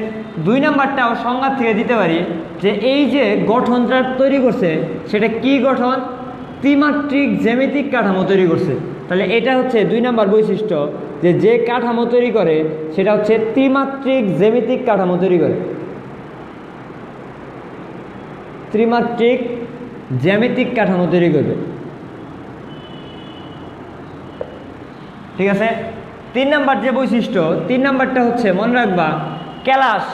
2 নাম্বারটাও সংজ্ঞা থেকে দিতে পারি যে এই যে গঠনটা তৈরি করছে সেটা কি গঠন? ত্রিমাত্রিক জ্যামিতিক কাঠামো তৈরি করছে। তাহলে এটা হচ্ছে 2 নাম্বার বৈশিষ্ট্য, যে কাঠামো তৈরি করে সেটা হচ্ছে ত্রিমাত্রিক জ্যামিতিক কাঠামো তৈরি করে, ত্রিমাত্রিক জ্যামিতিক কাঠামো তৈরি করবে। ঠিক আছে, 3 নাম্বার যে বৈশিষ্ট্য, 3 নাম্বারটা হচ্ছে মনে রাখবা, ক্যালাস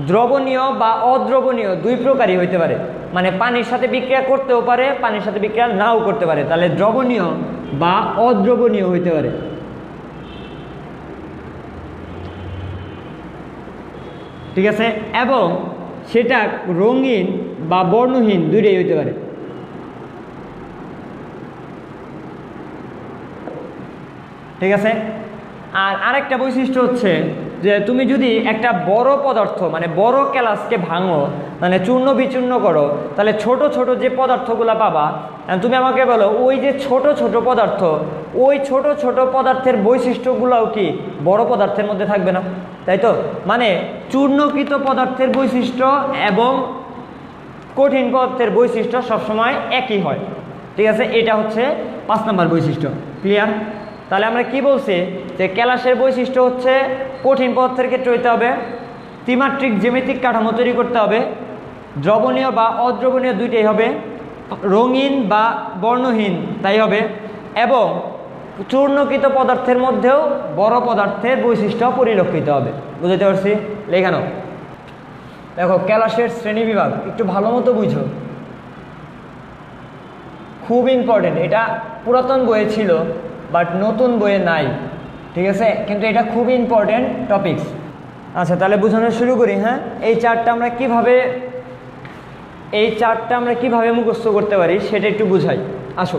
দ্রবণীয় বা অদ্রবণীয় 2 প্রকারই হইতে পারে, মানে পানির সাথে বিক্রিয়া করতেও পারে, পানির সাথে বিক্রিয়া নাও করতে পারে। তাহলে দ্রবণীয় বা অদ্রবণীয় হইতে পারে। ঠিক আছে, এবং সেটা রঙিন বা বর্ণহীন দুইটাই হইতে পারে। ঠিক আছে, আর আরেকটা বৈশিষ্ট্য হচ্ছে যে তুমি যদি একটা বড় পদার্থ, মানে বড় ক্যালাসকে ভাঙো, মানে চূর্ণ বিচূর্ণ করো, তাহলে ছোট ছোট যে পদার্থগুলো পাবা, তুমি আমাকে বলো ওই যে ছোট ছোট পদার্থ ওই ছোট ছোট পদার্থের বৈশিষ্ট্যগুলোও কি বড় পদার্থের মধ্যে থাকবে না, তাই তো? মানে চূর্ণকৃত পদার্থের বৈশিষ্ট্য এবং কঠিন পদার্থের বৈশিষ্ট্য সবসময় একই হয়, ঠিক আছে? এটা হচ্ছে 5 নম্বর বৈশিষ্ট্য। ক্লিয়ার? তাহলে আমরা কি বলছি যে ক্যালাসের বৈশিষ্ট্য হচ্ছে কঠিন পদার্থের ক্ষেত্রে হইতে হবে, ত্রিমাত্রিক জ্যামিতিক কাঠামো তৈরি করতে হবে, দ্রবণীয় বা অদ্রবণীয় দুইটাই হবে, রঙিন বা বর্ণহীন তাই হবে, এবং চূর্ণকৃত পদার্থের মধ্যেও বড় পদার্থের বৈশিষ্ট্য পরিলক্ষিত হবে। বুঝতে পারছি? লেখানো দেখো, ক্যালাসের শ্রেণী বিভাগ একটু ভালো মতো বুঝো, খুব ইম্পর্টেন্ট। এটা পুরাতন বইয়ে ছিল বাট নতুন বইয়ে নাই, ঠিক আছে? কিন্তু এটা খুব ইম্পর্টেন্ট টপিকস। আচ্ছা, তাহলে বোঝানো শুরু করি। হ্যাঁ, এই চার্টটা আমরা কিভাবে মুখস্থ করতে পারি সেটা একটু বুঝাই। আসো,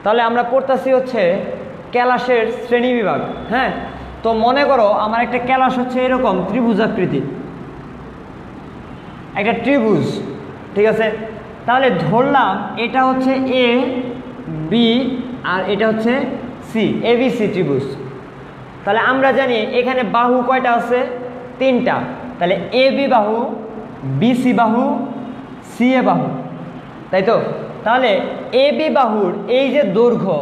তাহলে আমরা পড়তেছি হচ্ছে ক্যালাসের শ্রেণী বিভাগ। হ্যাঁ, তো মনে করো আমার একটা ক্যালাস হচ্ছে এরকম ত্রিভুজাকৃতি, একটা ত্রিভুজ, ঠিক আছে? তাহলে ধরলাম এটা হচ্ছে এ বি আর এটা হচ্ছে সি, এবিসি ত্রিভুজ। তাহলে আমরা জানি এখানে বাহু কয়টা আছে? 3টা। তাহলে এ বি বাহু, বিসি বাহু, সি এ বাহু, তাই তো? তাহলে এ বি বাহুর এই যে দৈর্ঘ্য,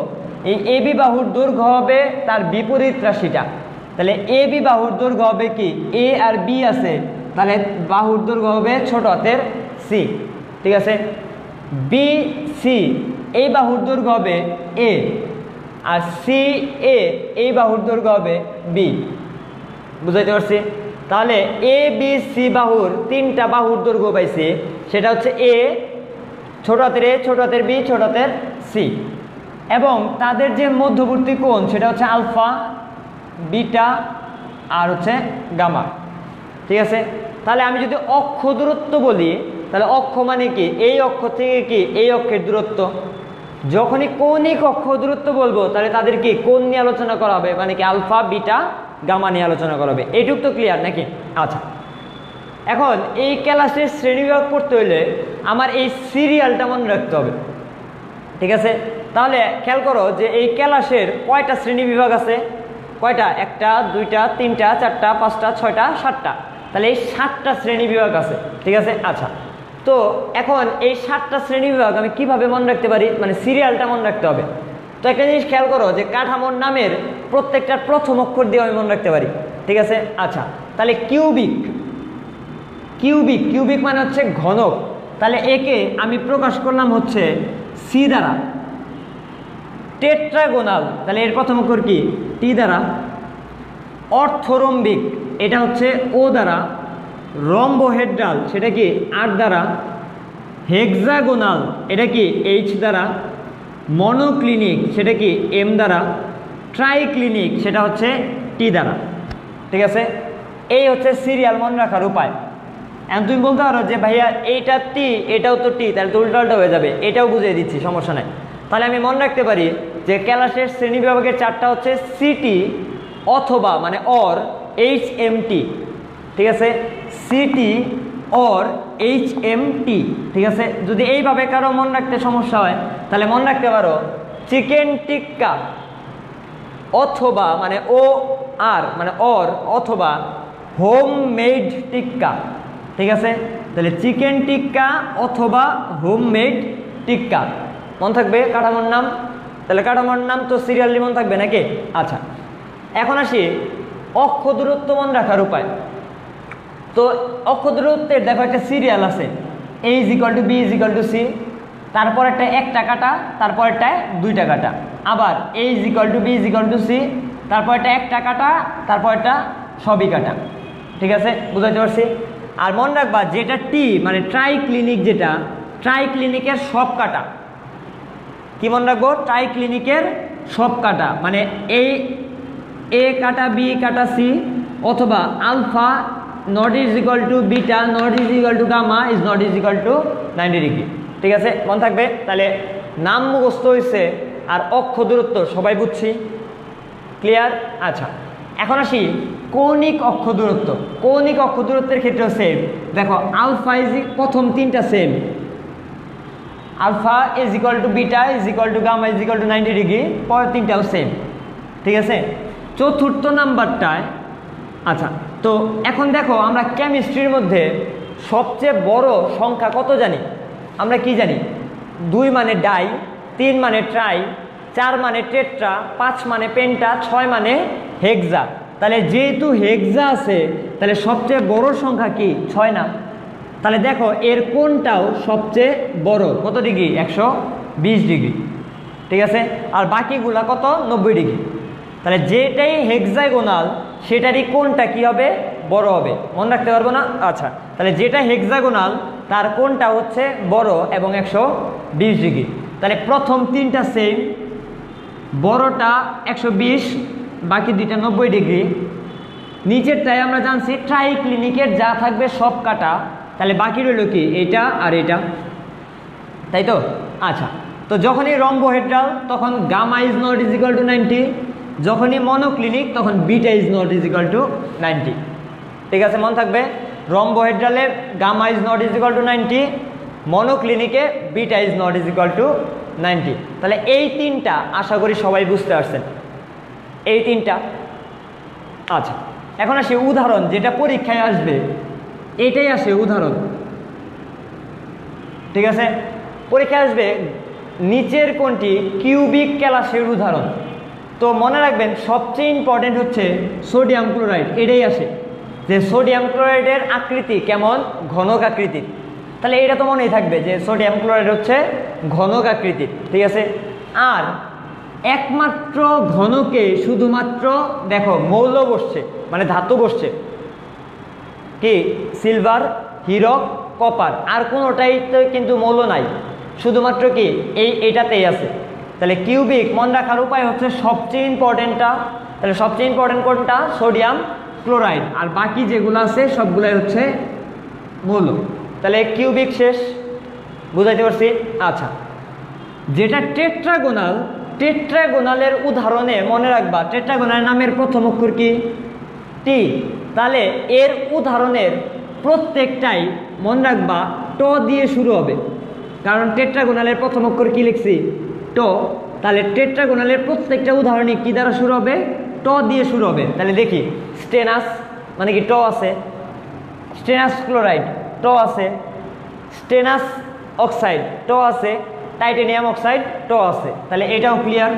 এই এ বি বাহুর দৈর্ঘ্য হবে তার বিপরীত রাশিটা। তাহলে এ বি বাহুর দৈর্ঘ্য হবে কি, এ আর বি আছে, তাহলে বাহুর দৈর্ঘ্য হবে ছোট হাতের সি, ঠিক আছে? বি সি এই বাহুর দৈর্ঘ্য হবে এ, আর সি এ এই বাহুর দৈর্ঘ্য হবে বি। বুঝাইতে পারছি? তাহলে এ বি সি বাহুর 3টা বাহুর দৈর্ঘ্য পাইছি, সেটা হচ্ছে এ, ছোট হাতের এ, ছোট হাতের বি, ছোট হাতের সি, এবং তাদের যে মধ্যবর্তী কোণ সেটা হচ্ছে আলফা, বিটা আর হচ্ছে গামা, ঠিক আছে? তাহলে আমি যদি অক্ষ দূরত্ব বলি, তাহলে অক্ষ মানে কি, এই অক্ষ থেকে কি এই অক্ষের দূরত্ব। যখনই কৌণিক অক্ষ দূরত্ব বলবো তাহলে তাদের কি কোণ নিয়ে আলোচনা করা হবে, মানে কি আলফা, বিটা, গামা নিয়ে আলোচনা করা হবে। এইটুক তো ক্লিয়ার নাকি? আচ্ছা, এখন এই ক্যালাসের শ্রেণীবিভাগ পড়তে হইলে আমার এই সিরিয়ালটা মনে রাখতে হবে, ঠিক আছে? তাহলে খেয়াল করো যে এই ক্যালাসের কয়টা শ্রেণীবিভাগ আছে? কয়টা? 1টা, 2টা, 3টা, 4টা, 5টা, 6টা, 7টা। তাহলে এই 7টা শ্রেণীবিভাগ আছে, ঠিক আছে? আচ্ছা, তো এখন এই 7টা শ্রেণীবিভাগ আমি কিভাবে মনে রাখতে পারি, মানে সিরিয়ালটা মনে রাখতে হবে। তো একটা জিনিস খেয়াল করো যে কাঠামোর নামের প্রত্যেকটার প্রথম অক্ষর দিয়ে আমি মনে রাখতে পারি, ঠিক আছে? আচ্ছা, তাহলে কিউবিক, কিউবিক কিউবিক মানে হচ্ছে ঘনক। তাহলে একে আমি প্রকাশ করলাম হচ্ছে সি দ্বারা। টেট্রাগোনাল, তাহলে এর প্রথম অক্ষর কি, টি দ্বারা। অর্থরম্বিক, এটা হচ্ছে ও দ্বারা। রম্বোহেড্রাল, সেটা কি আর দ্বারা। হেক্সাগোনাল, এটা কি এইচ দ্বারা। মনোক্লিনিক, সেটা কি এম দ্বারা। ট্রাইক্লিনিক, সেটা হচ্ছে টি দ্বারা, ঠিক আছে? এই হচ্ছে সিরিয়াল মনে রাখার উপায়। এখন তুমি বলতে পারো যে ভাইয়া এইটা টি, এটাও তো টি, তাহলে তো উল্টা উল্টা হয়ে যাবে। এটাও বুঝিয়ে দিচ্ছি, সমস্যা নাই। তাহলে আমি মনে রাখতে পারি যে ক্যালাসের শ্রেণী বিভাগের 4টা হচ্ছে সিটি অথবা মানে অর এইচ এম টি, ঠিক আছে? CT or H M T, ঠিক আছে? যদি এইভাবে কারো মনে রাখতে সমস্যা হয় তাহলে মনে রাখতে পারো চিকেন টিক্কা অথবা মানে ও আর মানে অর অথবা হোম মেড টিক্কা, ঠিক আছে? তাহলে চিকেন টিক্কা অথবা হোম মেড টিক্কা মনে থাকবে কাঠামোর নাম। তাহলে কাঠামোর নাম তো সিরিয়ালি মনে থাকবে নাকি? আচ্ছা, এখন আসি অক্ষ দূরত্ব মনে রাখার উপায়। তো অক্ষ দূরত্বের দেখো একটা সিরিয়াল আছে, A is equal to B is equal to C, তারপর একটা কাটা, তারপর একটা 2টা কাটা। আবার A is equal to B is equal to C, তারপর একটা কাটা, তারপর সবই কাটা, ঠিক আছে? বুঝাইতে পারছি? আর মনে রাখবা যেটা টি মানে ট্রাইক্লিনিক, যেটা ট্রাইক্লিনিকের সব কাটা। কি মনে রাখবো? ট্রাইক্লিনিকের সব কাটা, মানে এই এ কাটা বি কাটা সি, অথবা alpha not is equal to beta not is equal to gamma is not is equal to 90 degree, ঠিক আছে? মনে থাকবে? তাহলে নাম মুখস্থ হয়েছে আর অক্ষ দূরত্ব সবাই বুঝছি, ক্লিয়ার? আচ্ছা, এখন আসি কৌণিক অক্ষ দূরত্ব। কৌণিক অক্ষ দূরত্বের ক্ষেত্রেও সেম। দেখো আলফা ইজ প্রথম 3টা same, alpha is equal to beta is equal to gamma is equal to 90 degree, পরের তিনটাও সেম। ঠিক আছে, চতুর্থ নাম্বারটায় আচ্ছা, তো এখন দেখো আমরা কেমিস্ট্রির মধ্যে সবচেয়ে বড় সংখ্যা কত জানি? আমরা কি জানি? 2 মানে ডাই, 3 মানে ট্রাই, 4 মানে টেট্রা, 5 মানে পেন্টা, 6 মানে হেক্সা। তাহলে যেহেতু হেক্সা আছে তাহলে সবচেয়ে বড় সংখ্যা কি? 6 না? তাহলে দেখো এর কোনটাও সবচেয়ে বড়, কত ডিগ্রি? 120 ডিগ্রি। ঠিক আছে, আর বাকিগুলা কত? 90 ডিগ্রি। তাহলে যেটাই হেক্সাগোনাল সেটারই কোনটা কি হবে? বড় হবে। মনে রাখতে পারবো না? আচ্ছা, তাহলে যেটা হেক্সাগোনাল তার কোনটা হচ্ছে বড় এবং 120 ডিগ্রি। তাহলে প্রথম তিনটা সেম, বড়টা 120, বাকি দুইটা 90 ডিগ্রি। নিচেরটাই আমরা জানছি ট্রাইক্লিনিকের যা থাকবে সব কাটা, তাহলে বাকি রইল কি? এটা আর এটা, তাই তো? আচ্ছা, তো যখনই রম্বোহেড্রাল তখন gamma is not is equal to 90, যখনই মনোক্লিনিক তখন beta is not is equal to 90। ঠিক আছে, মনে থাকবে রম্বোহেড্রালে gamma is not is equal to 90, মনোক্লিনিকে beta is not is equal to 90। তাহলে এই তিনটা আশা করি সবাই বুঝতে পারছেন, এই তিনটা। আচ্ছা, এখন আসে উদাহরণ, যেটা পরীক্ষায় আসবে এটাই আসে উদাহরণ। ঠিক আছে, পরীক্ষায় আসবে নিচের কোনটি কিউবিক ক্যালাসের উদাহরণ। তো মনে রাখবেন সবচেয়ে ইম্পর্টেন্ট হচ্ছে সোডিয়াম ক্লোরাইড, এটাই আসে যে সোডিয়াম ক্লোরাইডের আকৃতি কেমন? ঘনক আকৃতির। তাহলে এটা তো মনেই থাকবে যে সোডিয়াম ক্লোরাইড হচ্ছে ঘনক আকৃতির। ঠিক আছে, আর একমাত্র ঘনকে শুধুমাত্র দেখো মৌল বসছে, মানে ধাতু বসছে কি? সিলভার, হিরক, কপার, আর কোনোটাই তো কিন্তু মৌল নাই, শুধুমাত্র কি এইটাতেই আছে। তাহলে কিউবিক মনে রাখার উপায় হচ্ছে সবচেয়ে ইম্পর্টেন্টটা, তাহলে সবচেয়ে ইম্পর্টেন্ট কোনটা? সোডিয়াম ক্লোরাইড, আর বাকি যেগুলো আছে সবগুলাই হচ্ছে মৌল। তাহলে কিউবিক শেষ, বুঝাইতে পারছি? আচ্ছা, যেটা টেট্রাগোনাল, টেট্রাগোনালের উদাহরণে মনে রাখবা টেট্রাগোনাল নামের প্রথম অক্ষর কি? টি। তাহলে এর উদাহরণের প্রত্যেকটাই মনে রাখবা ট দিয়ে শুরু হবে, কারণ টেট্রাগোনালের প্রথম অক্ষর কি লিখছি? ট। তাহলে টেট্রাগোনালের প্রত্যেকটা উদাহরণই কি দ্বারা শুরু হবে? ট দিয়ে শুরু হবে। তাহলে দেখি, স্টেনাস মানে কি? ট আছে। স্টেনাস ক্লোরাইড ট আছে। স্টেনাস অক্সাইড ট আছে। টাইটানিয়াম অক্সাইড ট আছে। তাহলে এটাও ক্লিয়ার।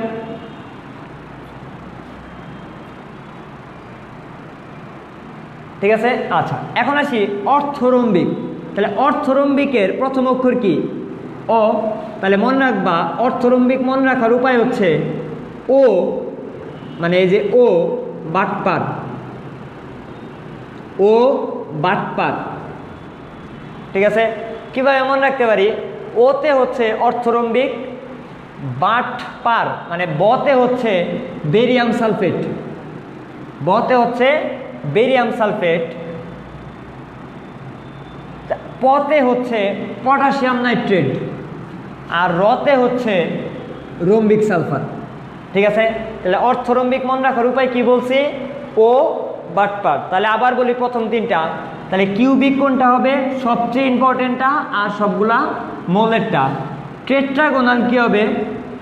ঠিক আছে, আচ্ছা, এখন আসি অর্থরম্বিক। তাহলে অর্থরম্বিকের প্রথম অক্ষর কি? অ। তাহলে মনে রাখবা অর্থরম্বিক মনে রাখার উপায় হচ্ছে ও, মানে এই যে ও বাটপার, ও বাটপার। ঠিক আছে, কিভাবে মনে রাখতে পারি? ওতে হচ্ছে অর্থরম্বিক, বাটপার মানে বতে হচ্ছে বেরিয়াম সালফেট, বতে হচ্ছে বেরিয়াম সালফেট, পতে হচ্ছে পটাশিয়াম নাইট্রেট, আর রতে হচ্ছে রম্বিক সালফার। ঠিক আছে, তাহলে অর্থরম্বিক মনে রাখার উপায় কি বলছি? ও বাটপার। তাহলে আবার বলি প্রথম তিনটা, তাহলে কিউবিক কোনটা হবে? সবচেয়ে ইম্পর্টেন্টটা, আর সবগুলা মৌলেরটা। টেট্রাগোনাল কি হবে?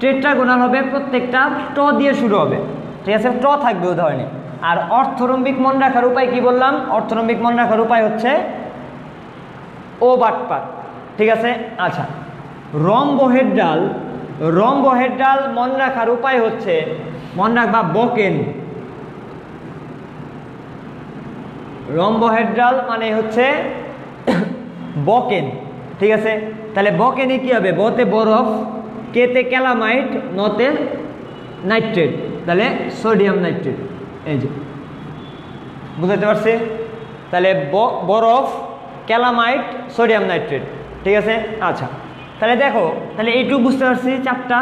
টেট্রাগোনাল হবে প্রত্যেকটা ট দিয়ে শুরু হবে। ঠিক আছে, ট থাকবে উদাহরণে। আর অর্থরম্বিক মনে রাখার উপায় কি বললাম? অর্থরম্বিক মনে রাখার উপায় হচ্ছে ও বাটপার। ঠিক আছে, আচ্ছা, রম্বোহেড্রাল, রম্বোহেড্রাল মনে রাখার উপায় হচ্ছে মনে রাখবা বকেন। রম্বোহেড্রাল মানে হচ্ছে বকেন। ঠিক আছে, তাহলে বকেনে কি হবে? বতে বরফ, কেতে ক্যালামাইট, নতে নাইট্রেট, তাহলে সোডিয়াম নাইট্রেট। এই যে বুঝতে পারছি? তাহলে বরফ, ক্যালামাইট, সোডিয়াম নাইট্রেট। ঠিক আছে, আচ্ছা, তাহলে দেখো, তাহলে এইটুকু বুঝতে পারছি চারটা।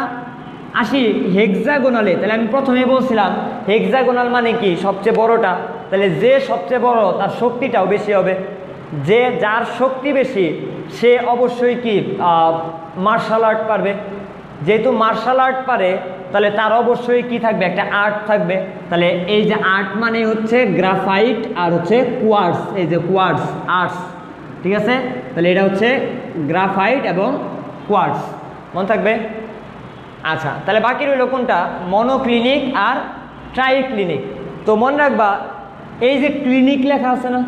আসি হেক্সাগোনালে। তাহলে আমি প্রথমে বলছিলাম হেক্সাগোনাল মানে কি? সবচেয়ে বড়টা। তাহলে যে সবচেয়ে বড় তার শক্তিটাও বেশি হবে, যে যার শক্তি বেশি সে অবশ্যই কি মার্শাল আর্ট পারবে। যেহেতু মার্শাল আর্ট পারে তাহলে তার অবশ্যই কি থাকবে? একটা আর্ট থাকবে। তাহলে এই যে আর্ট মানে হচ্ছে গ্রাফাইট আর হচ্ছে কোয়ার্টজ, এই যে কোয়ার্টজ আর্টস। ঠিক আছে, তাহলে এটা হচ্ছে গ্রাফাইট এবং কোয়ার্টজ। মনে থাকবে? আচ্ছা, তাহলে বাকি রইল কোনটা? মনোক্লিনিক আর ট্রাইক্লিনিক। তো মনে রাখবা এই যে ক্লিনিক লেখা আছে না,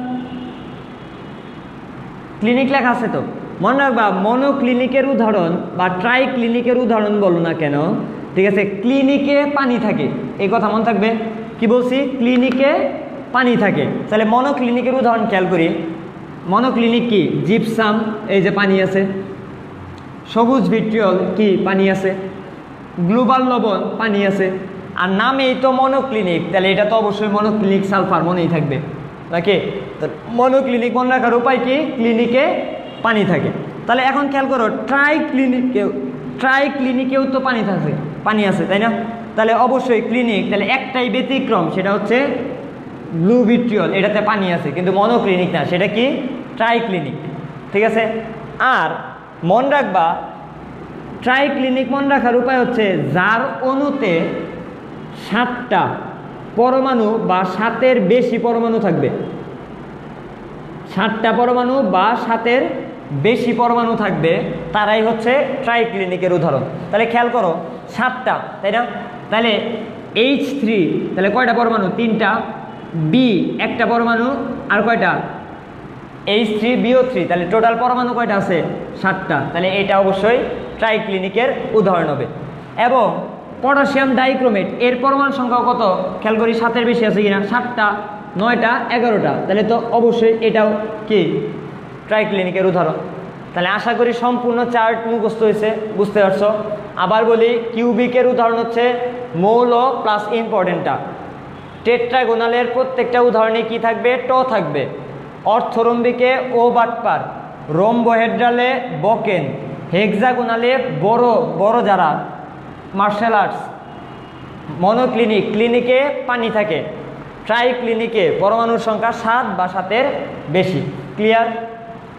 ক্লিনিক লেখা আছে, তো মনে রাখবা মনোক্লিনিকের উদাহরণ বা ট্রাইক্লিনিকের উদাহরণ বলো না কেন, ঠিক আছে, ক্লিনিকে পানি থাকে, এই কথা মনে থাকবে। কি বলছি? ক্লিনিকে পানি থাকে। তাহলে মনোক্লিনিকের উদাহরণ খেয়াল করি। মনোক্লিনিক কি? জিপসাম, এই যে পানি আছে। সবুজ ভিট্রিয়ল কি? পানি আছে। গ্লোবাল লবণ পানি আছে। আর নামেই তো মনোক্লিনিক, তাহলে এটা তো অবশ্যই মনোক্লিনিক সালফার মনেই থাকবে নাকি? তো মনোক্লিনিক মনে রাখার উপায় কি? ক্লিনিকে পানি থাকে। তাহলে এখন খেয়াল করো, ট্রাইক্লিনিকেও তো পানি আছে, তাই না? তাহলে অবশ্যই ক্লিনিক, তাহলে একটাই ব্যতিক্রম, সেটা হচ্ছে ব্লু ভিট্রিয়ল, এটাতে পানি আছে, কিন্তু মনোক্লিনিক না, সেটা কি? ট্রাইক্লিনিক। ঠিক আছে। আর মনে রাখবা ট্রাইক্লিনিক মনে রাখার উপায় হচ্ছে যার অণুতে 7টা পরমাণু বা 7-এর বেশি পরমাণু থাকবে। 7টা পরমাণু বা 7-এর বেশি পরমাণু থাকবে, তারাই হচ্ছে ট্রাইক্লিনিকের উদাহরণ। তাহলে খেয়াল করো 7টা, তাই না? তাহলে H3 তাহলে কয়টা পরমাণু? 3টা। বি একটা পরমাণু, আর কয়টা? H3BO3, তাহলে টোটাল পরমাণু কয়টা আছে? 7টা। তাহলে এটা অবশ্যই ট্রাইক্লিনিকের উদাহরণ হবে। এবং পটাশিয়াম ডাইক্রোমেট, এর পরমাণু সংখ্যা কত? খেয়াল করি 7-এর বেশি আছে কিনা। 7টা, 9টা, 11টা, তাহলে তো অবশ্যই এটাও কি? ট্রাইক্লিনিকের উদাহরণ। তাহলে আশা করি সম্পূর্ণ চার্ট মুখস্থ হয়েছে, বুঝতে পারছো। আবার বলি, কিউবিকের উদাহরণ হচ্ছে মৌল প্লাস ইম্পর্টেন্টটা। টেট্রাগোনালের প্রত্যেকটা উদাহরণে কি থাকবে? ট থাকবে। অর্থরম্বিকে ও বাটপার, রোম্বোহেড্রালে বকেন, হেক্সাগোনালে বড় বড় যারা মার্শাল আর্টস। মনোক্লিনিক, ক্লিনিকে পানি থাকে। ট্রাইক্লিনিকে পরমাণুর সংখ্যা 7 বা 7-এর বেশি। ক্লিয়ার?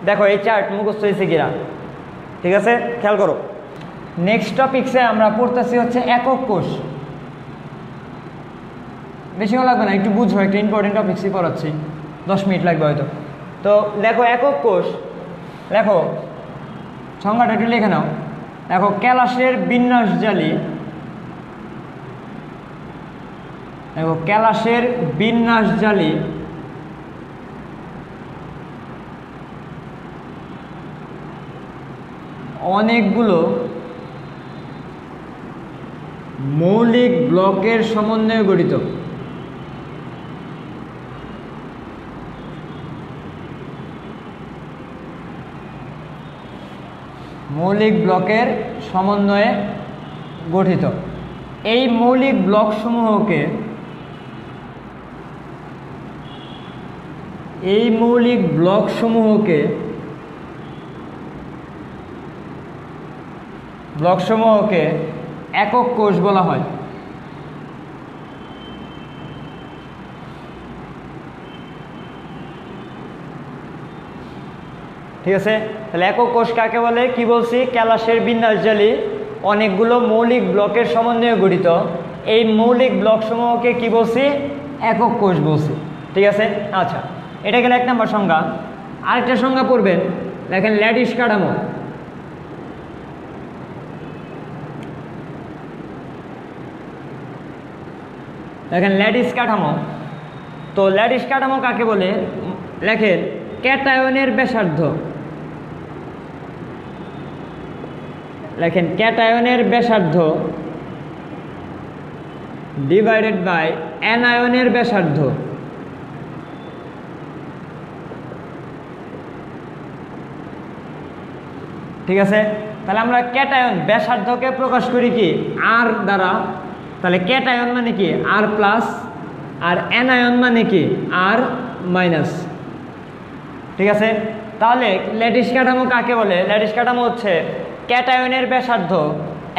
দেখো এই চার্ট মুখস্থ হয়েছে কিনা, ঠিক আছে, খেয়াল করো। নেক্সট টপিক্সে আমরা পড়তেছি হচ্ছে একক কোষ। বেশিও লাগবে না, একটু বুঝবো, একটা ইম্পর্টেন্ট টপিক্সই পড়াচ্ছি, 10 মিনিট লাগবে হয়তো। তো দেখো একক কোষ, দেখো সংজ্ঞাটা একটু লিখে নাও। দেখো ক্যালাসের বিন্যাসজালী, দেখো ক্যালাসের বিন্যাসজালী অনেকগুলো মৌলিক ব্লকের সমন্বয়ে গঠিত। মৌলিক ব্লকের সমন্বয়ে গঠিত। এই মৌলিক ব্লকসমূহকে একক কোষ বলা হয়। ঠিক আছে, তাহলে একক কোষ কাকে বলে? কি বলছি? ক্যালাসের বিন্যাসজালী অনেকগুলো মৌলিক ব্লকের সমন্বয়ে গঠিত। এই মৌলিক ব্লকসমূহকে কি বলছি? একক কোষ বলছি। ঠিক আছে। আচ্ছা, এটা গেলে 1 নম্বর সংজ্ঞা। আরেকটা সংজ্ঞা পড়বেন, দেখেন ল্যাটিস কাঠামো। দেখেন ল্যাটিস কাঠামো, তো ল্যাটিস কাঠামো কাকে বলে? লেখেন ক্যাটায়নের ব্যাসার্ধ, লেখেন ক্যাটায়নের ব্যাসার্ধ ডিভাইডেড বাই অ্যানায়নের ব্যাসার্ধ। ঠিক আছে, তাহলে আমরা ক্যাটায়ন ব্যাসার্ধকে প্রকাশ করি কি? আর দ্বারা। তাহলে ক্যাটায়ন মানে কি? আর প্লাস, আর অ্যানায়ন মানে কি? আর মাইনাস। ঠিক আছে, তাহলে ল্যাটিস কাঠামো কাকে বলে? ল্যাটিস কাঠামো হচ্ছে ক্যাটায়নের ব্যাসার্ধ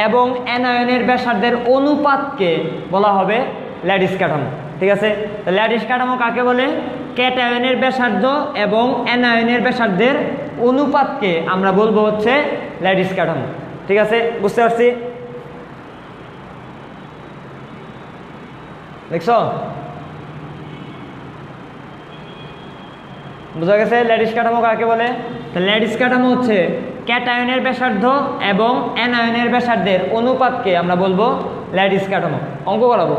এবং অ্যানায়নের ব্যাসার্ধের অনুপাতকে বলা হবে ল্যাটিস কাঠামো। ঠিক আছে, ল্যাটিস কাঠামো কাকে বলে? ক্যাটায়নের ব্যাসার্ধ এবং অ্যানায়নের ব্যাসার্ধের অনুপাতকে আমরা বলবো হচ্ছে ল্যাটিস কাঠামো। ঠিক আছে, বুঝতে পারছি? দেখছো, বোঝা গেছে ল্যাটিস কাঠামো কাকে বলে? ল্যাটিস কাঠামো হচ্ছে ক্যাটায়নের ব্যাসার্ধ এবং অ্যানায়নের ব্যাসার্ধের অনুপাতকে আমরা বলবো ল্যাটিস কাঠামো। অঙ্ক করাবো,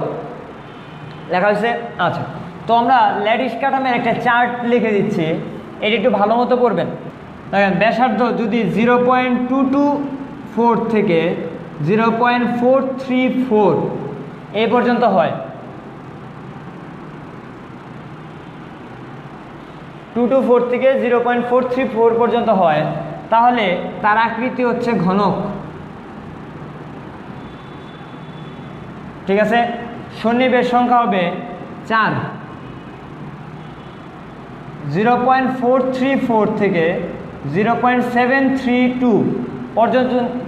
লেখা হয়েছে। আচ্ছা, তো আমরা ল্যাটিস কাঠামোর একটা চার্ট লিখে দিচ্ছি, এটি একটু ভালো মতো পড়বেন। দেখেন, ব্যাসার্ধ যদি 0.224 থেকে 0.434 এই পর্যন্ত হয়, 224 থেকে 0.434 পর্যন্ত হয়, তাহলে তার আকৃতি হচ্ছে ঘনক। ঠিক আছে, সন্নিবেশ সংখ্যা হবে 4। 0.434 থেকে 0.732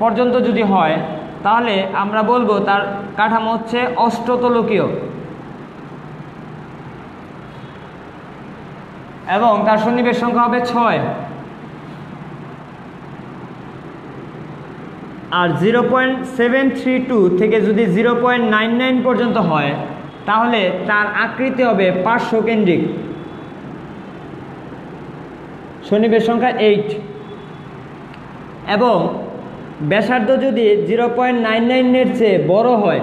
পর্যন্ত যদি হয়, তাহলে আমরা বলবো তার কাঠামো হচ্ছে অষ্টতলকীয় এবং তার সন্নিবেশ সংখ্যা হবে 6। আর 0.732 থেকে যদি 0.99 পর্যন্ত হয়, তাহলে তার আকৃতি হবে পার্শ্বকেন্দ্রিক, সন্নিবেশ সংখ্যা 8। এবং ব্যাসার্ধ যদি 0.99-এর চেয়ে বড় হয়,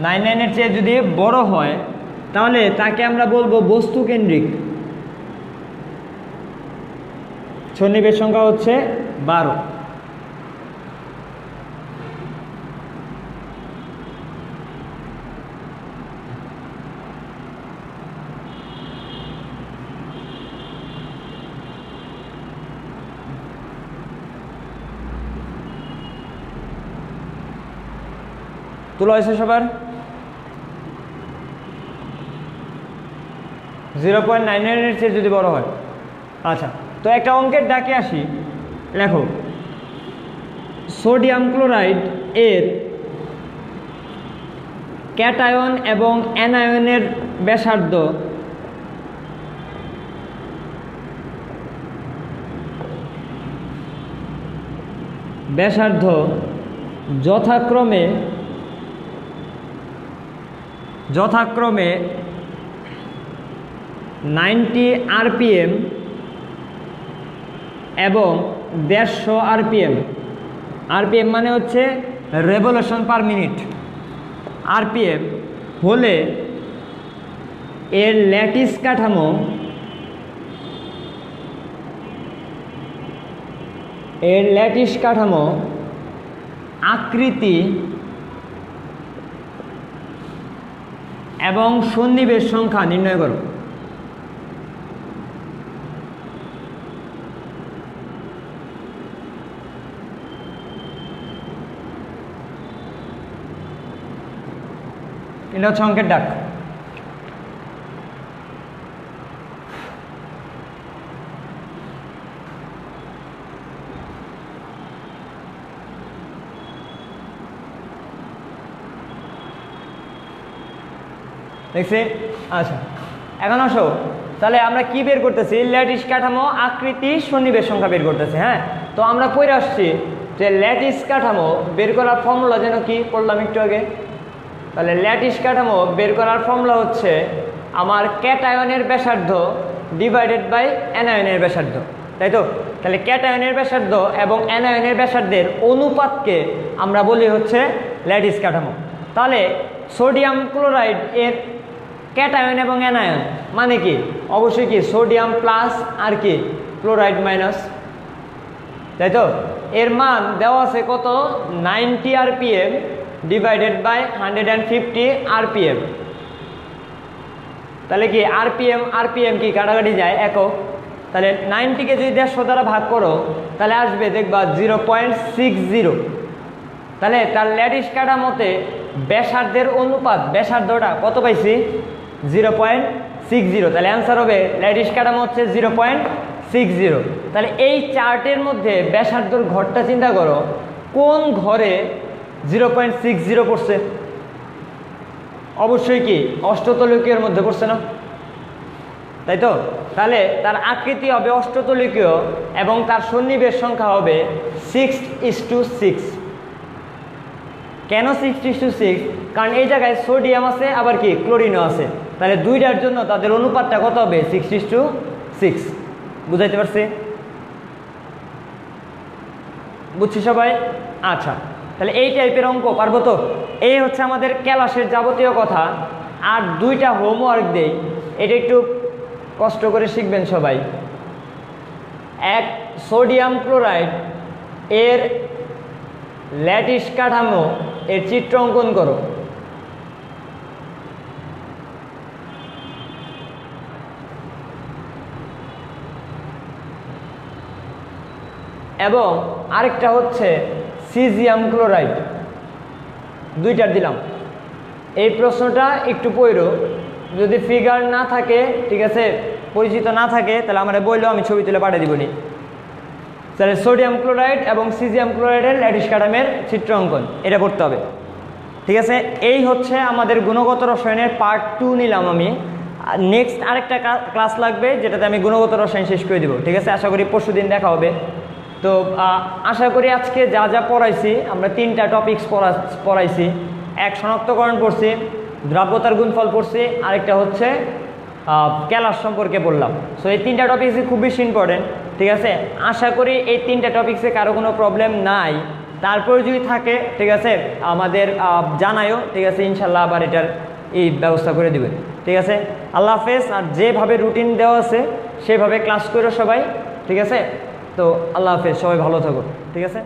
99-এর চেয়ে যদি বড় হয়, তাহলে তাকে আমরা বলবো বস্তুকেন্দ্রিক, সন্নিবেশ সংখ্যা হচ্ছে 12। তুলা হয়েছে সবার? 0.99-এর চেয়ে যদি বড় হয়। আচ্ছা, তো একটা অঙ্কের ডাকে আসি, লেখো। সোডিয়াম ক্লোরাইড এর ক্যাটায়ন এবং অ্যানায়নের ব্যাসার্ধ যথাক্রমে 90 RPM এবং 150 RPM। RPM মানে হচ্ছে রেভলিউশন পার মিনিট। RPM হলে এর ল্যাটিস কাঠামো আকৃতি এবং সন্নিবেশ সংখ্যা নির্ণয় করো। এটা হচ্ছে অঙ্কের ডাক। দেখছি? আচ্ছা, এখন আসো, তাহলে আমরা কি বের করতেছি? ল্যাটিস কাঠামো আকৃতি সন্নিবেশ সংখ্যা বের করতেছি। হ্যাঁ, তো আমরা পড়ে আসছি যে ল্যাটিস কাঠামো বের করার ফর্মুলা যেন কি পড়লাম একটু আগে। তাহলে ল্যাটিস কাঠামো বের করার ফর্মুলা হচ্ছে আমার ক্যাটায়নের ব্যাসার্ধ ডিভাইডেড বাই অ্যানায়নের ব্যাসার্ধ, তাই তো? তাহলে ক্যাটায়নের ব্যাসার্ধ এবং অ্যানায়নের ব্যাসার্ধের অনুপাতকে আমরা বলি হচ্ছে ল্যাটিস কাঠামো। তাহলে সোডিয়াম ক্লোরাইড এর ক্যাটায়ন এবং অ্যানায়ন মানে কি? অবশ্যই কি সোডিয়াম প্লাস আর কি ক্লোরাইড মাইনাস, তাই তো? এর মান দেওয়া আছে কত? 90 RPM ডিভাইডেড বাই 150 RPM। তাহলে কি RPM কি কাটাকাটি যায় একক। তাহলে 90-কে যদি 150 দ্বারা ভাগ করো, তাহলে আসবে দেখবা 0.60। তাহলে তার ল্যাটিস কাঠামোতে ব্যাসার্ধের অনুপাত, ব্যাসার্ধটা কত পাইছি? 0.60। তাহলে অ্যান্সার হবে ল্যাটিস কাঠামো হচ্ছে 0.60। তাহলে এই চার্টের মধ্যে ব্যাসার্ধর ঘরটা চিন্তা করো, কোন ঘরে 0.60 পড়ছে? অবশ্যই কি অষ্টতলকীয়ের মধ্যে পড়ছে না, তাই তো? তাহলে তার আকৃতি হবে অষ্টতলকীয় এবং তার সন্নিবেশ সংখ্যা হবে 6:6। কেন 6:6? কারণ এই জায়গায় সোডিয়াম আছে, আবার কি ক্লোরিনও আছে। তাহলে দুইটার জন্য তাদের অনুপাতটা কত হবে? 6:6। বুঝাইতে পারছি? বুঝছি সবাই? আচ্ছা, তাহলে এই টাইপের অঙ্ক পারবো তো? এই হচ্ছে আমাদের ক্লাসের যাবতীয় কথা। আর দুইটা হোমওয়ার্ক দেই, এটা একটু কষ্ট করে শিখবেন সবাই। এক, সোডিয়াম ক্লোরাইড এর ল্যাটিস কাঠামো এর চিত্র অঙ্কন করো। এবং আরেকটা হচ্ছে সিজিয়াম ক্লোরাইড, দুইটার দিলাম। এই প্রশ্নটা একটু পড়ো, যদি ফিগার না থাকে, ঠিক আছে, পরিচিত না থাকে, তাহলে আমরা বললো আমি ছবি তুলে পাঠিয়ে দিবনি। তাহলে সোডিয়াম ক্লোরাইড এবং সিজিয়াম ক্লোরাইডের ল্যাটিস কাঠামোর চিত্র অঙ্কন, এটা করতে হবে। ঠিক আছে, এই হচ্ছে আমাদের গুণগত রসায়নের পার্ট 2 নিলাম আমি। নেক্সট আরেকটা ক্লাস লাগবে, যেটাতে আমি গুণগত রসায়ন শেষ করে দিব। ঠিক আছে, আশা করি পরশু দিন দেখা হবে। তো আশা করি আজকে যা যা পড়াইছি, আমরা 3টা টপিকস পড়াইছি। এক, শনাক্তকরণ পড়ছি, দ্রাব্যতার গুণফল পড়ছি, আরেকটা হচ্ছে ক্যালাস সম্পর্কে পড়লাম। সো এই 3টা টপিক্সই খুব বেশি ইম্পর্টেন্ট। ঠিক আছে, আশা করি এই 3টা টপিক্সে কারো কোনো প্রবলেম নাই। তারপরে যদি থাকে, ঠিক আছে, আমাদের জানায়ও। ঠিক আছে, ইনশাল্লাহ আবার এটার এই ব্যবস্থা করে দিবেন। ঠিক আছে, আল্লাহ হাফেজ। আর যেভাবে রুটিন দেওয়া আছে সেভাবে ক্লাস করো সবাই। ঠিক আছে, তো আল্লাহ হাফেজ, সবাই ভালো থাকো। ঠিক আছে।